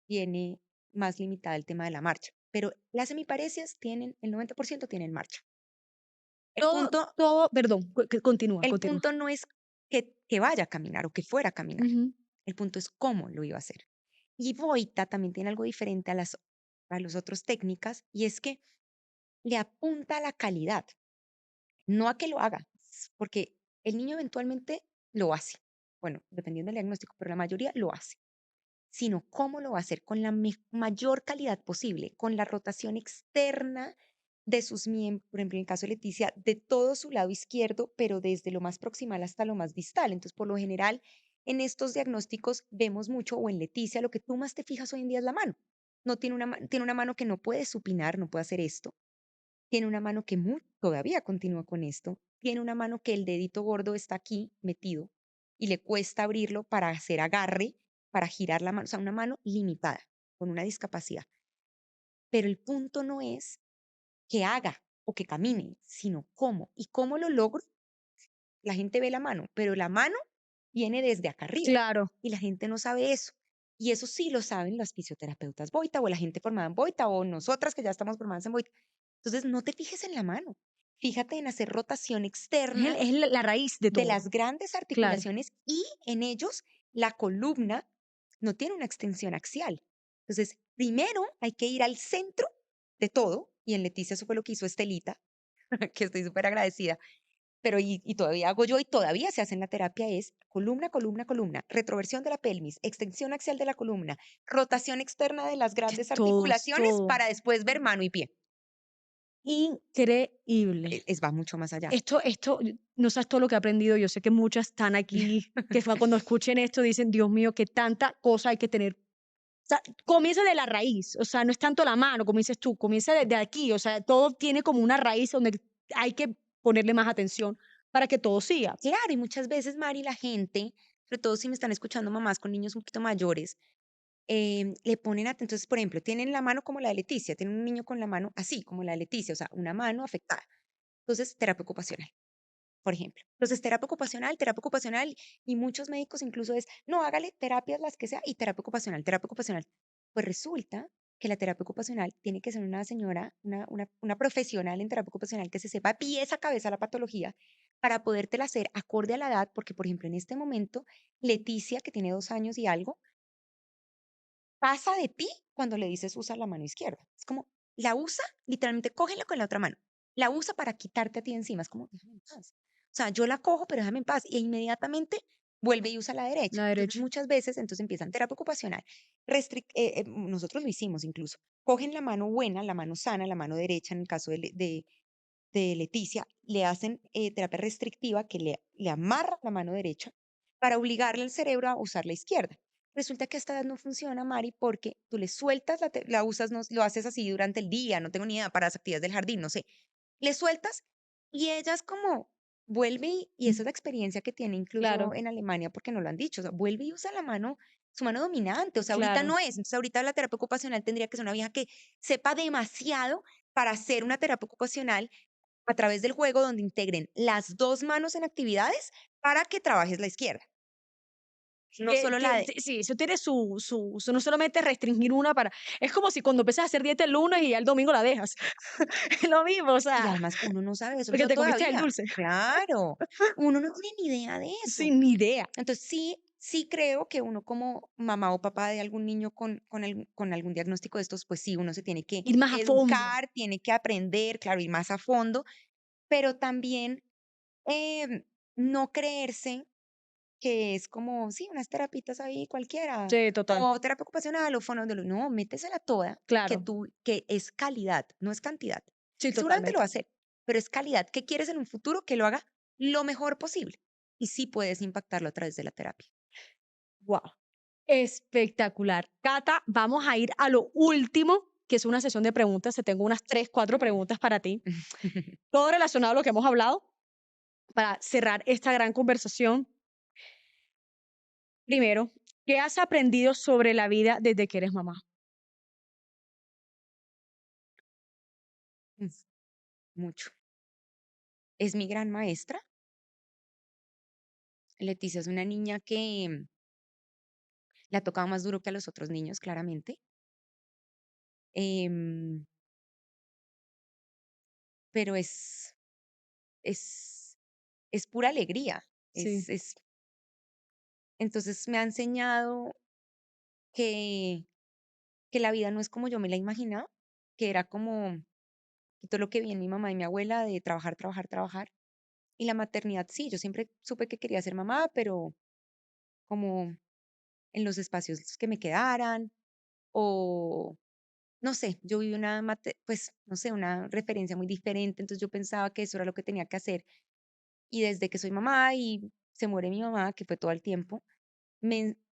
tiene más limitada el tema de la marcha, pero las hemiparesias tienen, el 90% tienen marcha. El Todo, punto, todo, perdón, continúa, el continúa. punto no es que vaya a caminar o que fuera a caminar. Ujú. El punto es cómo lo iba a hacer. Y Boita también tiene algo diferente a los otros técnicas, y es que le apunta a la calidad, no a que lo haga, porque el niño eventualmente lo hace. Bueno, dependiendo del diagnóstico, pero la mayoría lo hace, sino cómo lo va a hacer con la mayor calidad posible, con la rotación externa de sus miembros, por ejemplo, en el caso de Leticia, de todo su lado izquierdo, pero desde lo más proximal hasta lo más distal. Entonces, por lo general, en estos diagnósticos vemos mucho, o en Leticia, lo que tú más te fijas hoy en día es la mano. No tiene tiene una mano que no puede supinar, no puede hacer esto. Tiene una mano que todavía continúa con esto. Tiene una mano que el dedito gordo está aquí metido y le cuesta abrirlo para hacer agarre, para girar la mano. O sea, una mano limitada, con una discapacidad. Pero el punto no es que haga o que camine, sino cómo. ¿Y cómo lo logro? La gente ve la mano, pero la mano viene desde acá arriba Claro. y la gente no sabe eso. Y eso sí lo saben las fisioterapeutas Boita o la gente formada en Boita o nosotras que ya estamos formadas en Boita. Entonces, no te fijes en la mano, fíjate en hacer rotación externa Es la raíz de de todo. las grandes Claro. articulaciones y en ellos la columna no tiene una extensión axial. Entonces, primero hay que ir al centro de todo, y en Leticia eso fue lo que hizo Estelita, que estoy súper agradecida, pero y todavía hago yo y todavía se hace en la terapia, es columna, columna, columna, retroversión de la pelvis, extensión axial de la columna, rotación externa de las Es grandes todo, es articulaciones todo. para después ver mano y pie. Increíble. Va mucho más allá. Esto, no sabes todo lo que he aprendido. Yo sé que muchas están aquí, que cuando escuchen esto dicen, Dios mío, qué tanta cosa hay que tener. O sea, comienza de la raíz, o sea, no es tanto la mano, como dices tú, comienza de aquí, o sea, todo tiene como una raíz donde hay que ponerle más atención para que todo siga. Claro, y muchas veces, Mari, la gente, sobre todo si me están escuchando mamás con niños un poquito mayores, le ponen entonces, por ejemplo, tienen la mano como la de Leticia, tienen un niño con la mano así, como la de Leticia, o sea, una mano afectada. Entonces, terapia ocupacional, por ejemplo. Entonces, terapia ocupacional, y muchos médicos incluso es, no, hágale terapias las que sea y terapia ocupacional, terapia ocupacional. Pues resulta que la terapia ocupacional tiene que ser una señora, una profesional en terapia ocupacional que se sepa pies a cabeza la patología para podértela hacer acorde a la edad, porque, por ejemplo, en este momento, Leticia, que tiene 2 años y algo, pasa de ti cuando le dices usa la mano izquierda. Es como, la usa, literalmente cógela con la otra mano. La usa para quitarte a ti encima. Es como, déjame en paz. O sea, yo la cojo, pero déjame en paz. Y inmediatamente vuelve y usa la derecha. La Entonces, derecha. muchas veces, entonces empiezan terapia ocupacional. Nosotros lo hicimos incluso. Cogen la mano buena, la mano sana, la mano derecha, en el caso de Leticia, le hacen terapia restrictiva que le amarra la mano derecha para obligarle al cerebro a usar la izquierda. Resulta que a esta edad no funciona, Mari, porque tú le sueltas, la usas, no, lo haces así durante el día, no tengo ni idea, para las actividades del jardín, no sé. Le sueltas y ella es como, vuelve y esa es la experiencia que tiene incluso Claro, en Alemania, porque no lo han dicho, o sea, vuelve y usa la mano, su mano dominante, o sea, ahorita claro. no es, entonces ahorita la terapia ocupacional tendría que ser una vieja que sepa demasiado para hacer una terapia ocupacional a través del juego donde integren las 2 manos en actividades para que trabajes la izquierda, no solo la de Sí, eso tiene no solamente restringir una para, es como si cuando empiezas a hacer dieta el lunes y ya el domingo la dejas. Es lo mismo, o y sea, además uno no sabe eso, porque yo te comiste el todavía, dulce. claro, uno no tiene ni idea de eso. Sin ni idea. Entonces, sí creo que uno como mamá o papá de algún niño con algún diagnóstico de estos, pues sí, uno se tiene que Ir más a fondo. educar, tiene que aprender, claro, ir más a fondo, pero también no creerse que es como, sí, unas terapitas ahí cualquiera, Sí, total. o terapia ocupacional o fonoaudiólogo. No, métesela toda, Claro. que es calidad, no es cantidad. Sí, Él seguramente lo va totalmente. a hacer, pero es calidad. ¿Qué quieres en un futuro? Que lo haga lo mejor posible. Y sí puedes impactarlo a través de la terapia. Wow. Espectacular. Cata, vamos a ir a lo último, que es una sesión de preguntas. Te tengo unas 3, 4 preguntas para ti. Todo relacionado a lo que hemos hablado para cerrar esta gran conversación. Primero, ¿qué has aprendido sobre la vida desde que eres mamá? Mm, Mucho. Es mi gran maestra. Leticia es una niña que le ha tocado más duro que a los otros niños, claramente. Em, pero es, es pura alegría. Sí, Entonces me ha enseñado que, que la vida no es como yo me la imaginaba, que era como todo lo que vi en mi mamá y mi abuela de trabajar, trabajar, trabajar. Y la maternidad, sí, yo siempre supe que quería ser mamá, pero como en los espacios que me quedaran, o no sé, yo viví pues, no sé, una referencia muy diferente, entonces yo pensaba que eso era lo que tenía que hacer. Y desde que soy mamá y se muere mi mamá, que fue todo el tiempo,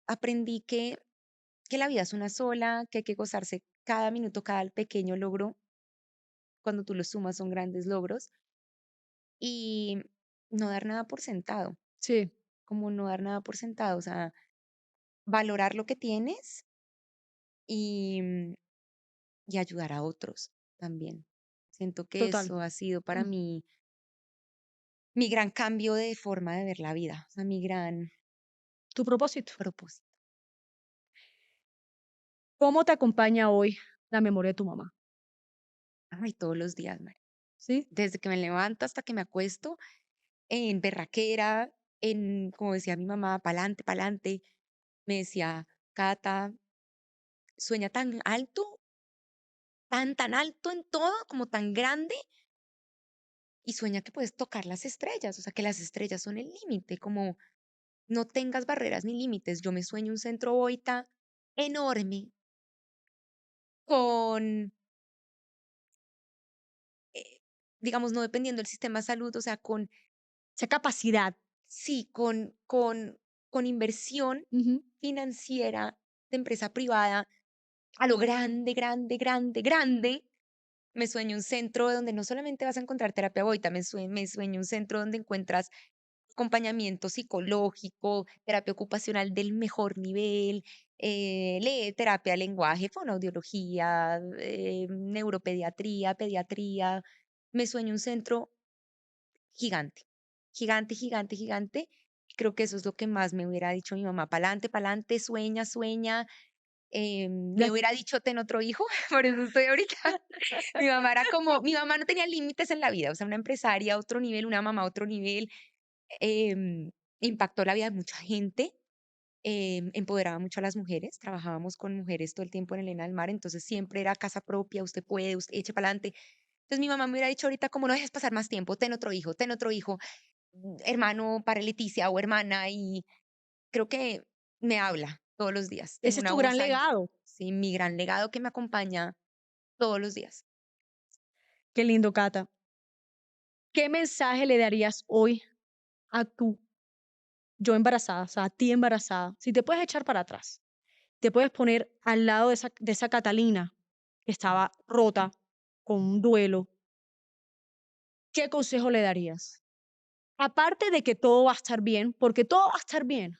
aprendí que la vida es una sola, que hay que gozarse cada minuto, cada pequeño logro, cuando tú lo sumas son grandes logros, y no dar nada por sentado, sí, como no dar nada por sentado, o sea, valorar lo que tienes y, y ayudar a otros también. Siento que total. eso ha sido para Mm, mí mi gran cambio de forma de ver la vida, o sea, mi gran Tu propósito. propósito. ¿Cómo te acompaña hoy la memoria de tu mamá? Ay, todos los días, Mari. ¿Sí? Desde que me levanto hasta que me acuesto, en berraquera, como decía mi mamá, pa'lante, pa'lante. Me decía, Cata, sueña tan alto, tan alto en todo, como tan grande, y sueña que puedes tocar las estrellas, o sea, que las estrellas son el límite, como no tengas barreras ni límites. Yo me sueño un centro Boita enorme, con, eh, digamos, no dependiendo del sistema de salud, o sea, Esa capacidad. sí, con inversión Ujú. financiera de empresa privada a lo grande, grande, grande, grande. Me sueño un centro donde no solamente vas a encontrar terapia Boita, me sueño un centro donde encuentras acompañamiento psicológico, terapia ocupacional del mejor nivel, terapia de lenguaje, fonoaudiología, neuropediatría, pediatría. Me sueño un centro gigante, gigante, gigante, gigante. Creo que eso es lo que más me hubiera dicho mi mamá. Pa'lante, pa'lante, sueña, sueña. Me Ya. hubiera dicho, ten otro hijo, por eso estoy ahorita. Mi mamá era como, mi mamá no tenía límites en la vida, o sea, una empresaria a otro nivel, una mamá a otro nivel, em, impactó la vida de mucha gente, empoderaba mucho a las mujeres, trabajábamos con mujeres todo el tiempo en Elena del Mar, entonces siempre era casa propia, usted puede, usted eche para adelante. Entonces mi mamá me hubiera dicho ahorita, como no dejes pasar más tiempo, ten otro hijo, hermano para Leticia o hermana, y creo que me habla todos los días. Tengo Ese es una tu gran voz ahí, legado. sí, mi gran legado que me acompaña todos los días. Qué lindo, Cata. ¿Qué mensaje le darías hoy a tu yo embarazada, o sea, a ti embarazada? Si te puedes echar para atrás, te puedes poner al lado de esa Catalina que estaba rota, con un duelo, ¿qué consejo le darías? Aparte de que todo va a estar bien, porque todo va a estar bien,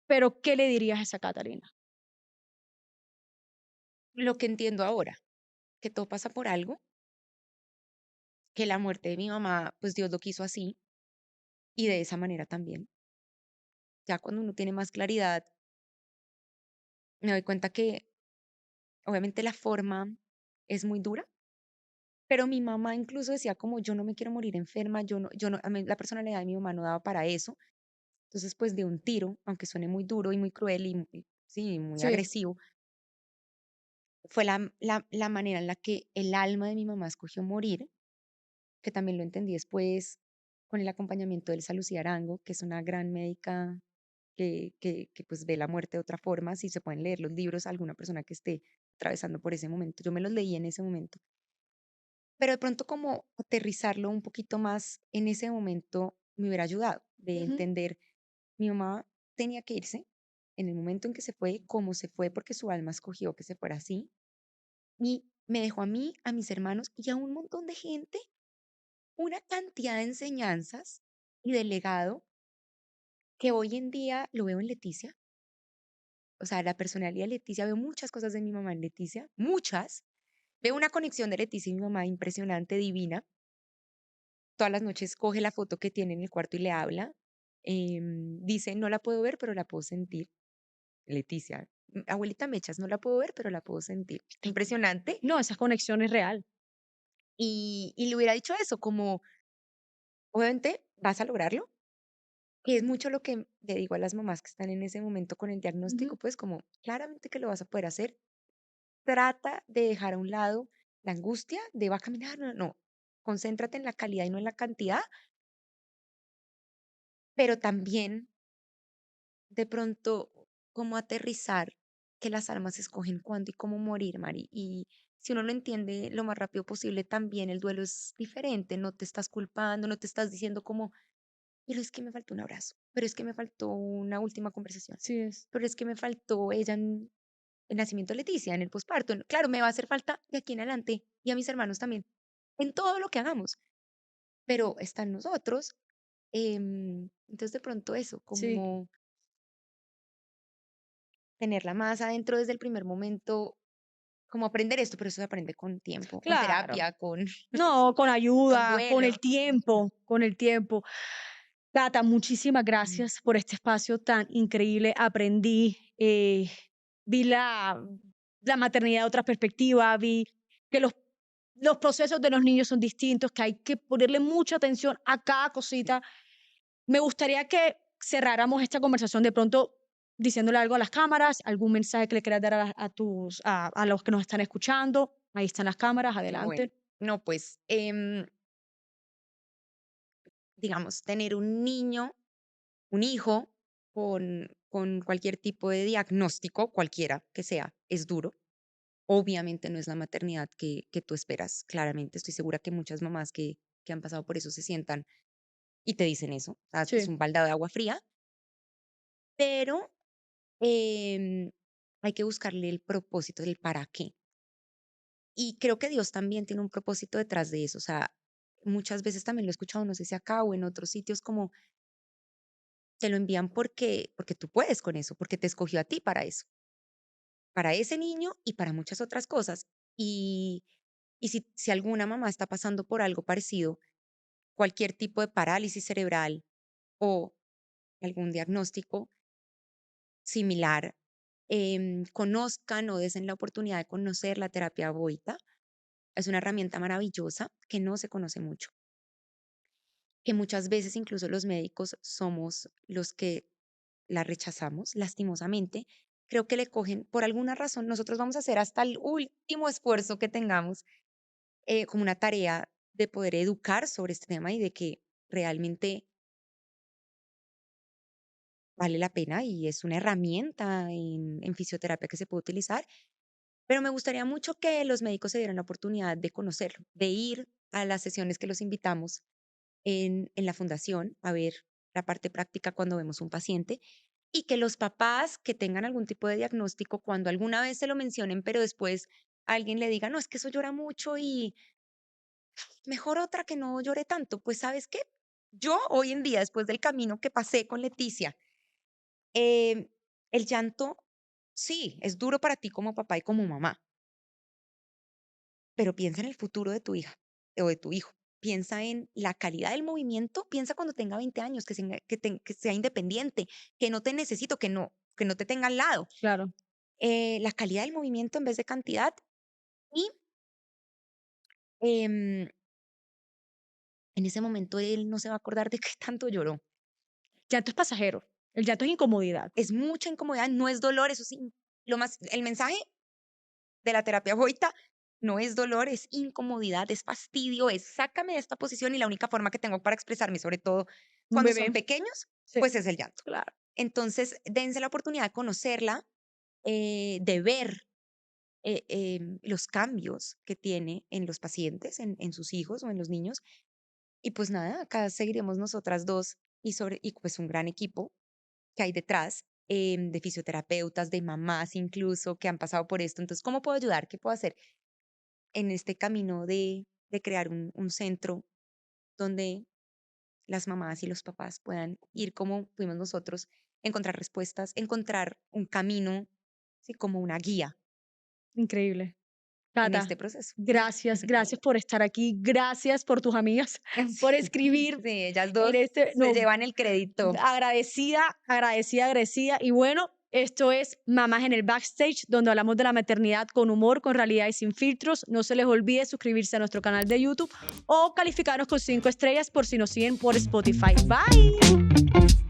pero ¿qué le dirías a esa Catalina? Lo que entiendo ahora, que todo pasa por algo, que la muerte de mi mamá, pues Dios lo quiso así y de esa manera también. Ya cuando uno tiene más claridad, me doy cuenta que obviamente la forma es muy dura, pero mi mamá incluso decía como yo no me quiero morir enferma, yo no, a mí la personalidad de mi mamá no daba para eso. Entonces, pues de un tiro, aunque suene muy duro y muy cruel y sí, muy Sí, agresivo, fue la manera en la que el alma de mi mamá escogió morir, que también lo entendí después con el acompañamiento de Elsa Lucía Arango, que es una gran médica que pues ve la muerte de otra forma, si se pueden leer los libros a alguna persona que esté atravesando por ese momento. Yo me los leí en ese momento, pero de pronto como aterrizarlo un poquito más en ese momento me hubiera ayudado, de Ujú. entender, mi mamá tenía que irse en el momento en que se fue, como se fue, porque su alma escogió que se fuera así, y me dejó a mí, a mis hermanos y a un montón de gente una cantidad de enseñanzas y de legado que hoy en día lo veo en Leticia. O sea, la personalidad de Leticia, veo muchas cosas de mi mamá en Leticia, muchas. Veo una conexión de Leticia y mi mamá impresionante, divina. Todas las noches coge la foto que tiene en el cuarto y le habla. Dice, no la puedo ver, pero la puedo sentir. Leticia, abuelita Mechas, no la puedo ver, pero la puedo sentir. Impresionante. No, esa conexión es real. Y le hubiera dicho eso, como, obviamente, vas a lograrlo, que es mucho lo que le digo a las mamás que están en ese momento con el diagnóstico, Ujú. pues como claramente que lo vas a poder hacer. Trata de dejar a un lado la angustia de va a caminar, no, no. Concéntrate en la calidad y no en la cantidad, pero también de pronto cómo aterrizar que las almas escogen cuándo y cómo morir, Mari. Y si uno lo entiende lo más rápido posible, también el duelo es diferente, no te estás culpando, no te estás diciendo como, pero es que me faltó un abrazo, pero es que me faltó una última conversación, Sí es. pero es que me faltó ella en el nacimiento de Leticia, en el posparto. Claro, me va a hacer falta de aquí en adelante y a mis hermanos también, en todo lo que hagamos, pero está en nosotros. Entonces, de pronto eso, Sí. como tenerla más adentro desde el primer momento, como aprender esto, pero eso se aprende con tiempo, con Claro. terapia, con, No, con con ayuda, con el duelo. tiempo, con el tiempo. Tata, muchísimas Mm. gracias por este espacio tan increíble. Aprendí, vi la maternidad de otra perspectiva, vi que los procesos de los niños son distintos, que hay que ponerle mucha atención a cada cosita. Me gustaría que cerráramos esta conversación de pronto diciéndole algo a las cámaras, algún mensaje que le quieras dar a los que nos están escuchando. Ahí están las cámaras, Bueno, adelante. no, pues, digamos, tener un niño, un hijo con cualquier tipo de diagnóstico, cualquiera que sea, es duro. Obviamente no es la maternidad que tú esperas, claramente. Estoy segura que muchas mamás que han pasado por eso se sientan y te dicen eso. O sea, es Sí, un baldado de agua fría, pero em, hay que buscarle el propósito, el para qué. Y creo que Dios también tiene un propósito detrás de eso. O sea, muchas veces también lo he escuchado, no sé si acá o en otros sitios, como te lo envían porque tú puedes con eso, porque te escogió a ti para eso, para ese niño y para muchas otras cosas. Y, y si alguna mamá está pasando por algo parecido, cualquier tipo de parálisis cerebral o algún diagnóstico similar, conozcan o desen la oportunidad de conocer la terapia Boita. Es una herramienta maravillosa que no se conoce mucho, que muchas veces incluso los médicos somos los que la rechazamos, lastimosamente. Creo que le cogen, por alguna razón, nosotros vamos a hacer hasta el último esfuerzo que tengamos, como una tarea de poder educar sobre este tema y de que realmente vale la pena y es una herramienta en fisioterapia que se puede utilizar. Pero me gustaría mucho que los médicos se dieran la oportunidad de conocerlo, de ir a las sesiones que los invitamos en la fundación a ver la parte práctica cuando vemos un paciente y que los papás que tengan algún tipo de diagnóstico, cuando alguna vez se lo mencionen, pero después alguien le diga, no, es que eso llora mucho y mejor otra que no llore tanto. Pues sabes qué, yo hoy en día, después del camino que pasé con Leticia, em, el llanto, sí, es duro para ti como papá y como mamá, pero piensa en el futuro de tu hija o de tu hijo. Piensa en la calidad del movimiento, piensa cuando tenga 20 años, que sea independiente, que no te necesito, que no te tenga al lado. claro. La calidad del movimiento en vez de cantidad y em, en ese momento él no se va a acordar de qué tanto lloró. Llanto es pasajero. El llanto es incomodidad. Es mucha incomodidad, no es dolor, eso sí. El mensaje de la terapia Hoita no es dolor, es incomodidad, es fastidio, es sácame de esta posición y la única forma que tengo para expresarme, sobre todo Un cuando son bebé. pequeños, Sí, pues es el llanto. claro. Entonces, dense la oportunidad de conocerla, de ver los cambios que tiene en los pacientes, en sus hijos o en los niños. Y pues nada, acá seguiremos nosotras dos y pues un gran equipo que hay detrás, de fisioterapeutas, de mamás incluso que han pasado por esto. Entonces, ¿cómo puedo ayudar? ¿Qué puedo hacer en este camino de crear un centro donde las mamás y los papás puedan ir como fuimos nosotros, encontrar respuestas, encontrar un camino, sí, como una guía Increíble. en Cata, este proceso? gracias por estar aquí, gracias por tus amigas, por escribir Sí, ellas en 2 este, se no, llevan el crédito. agradecida. Y bueno, esto es Mamás en el Backstage, donde hablamos de la maternidad con humor, con realidad y sin filtros. No se les olvide suscribirse a nuestro canal de YouTube o calificarnos con 5 estrellas por si nos siguen por Spotify. Bye.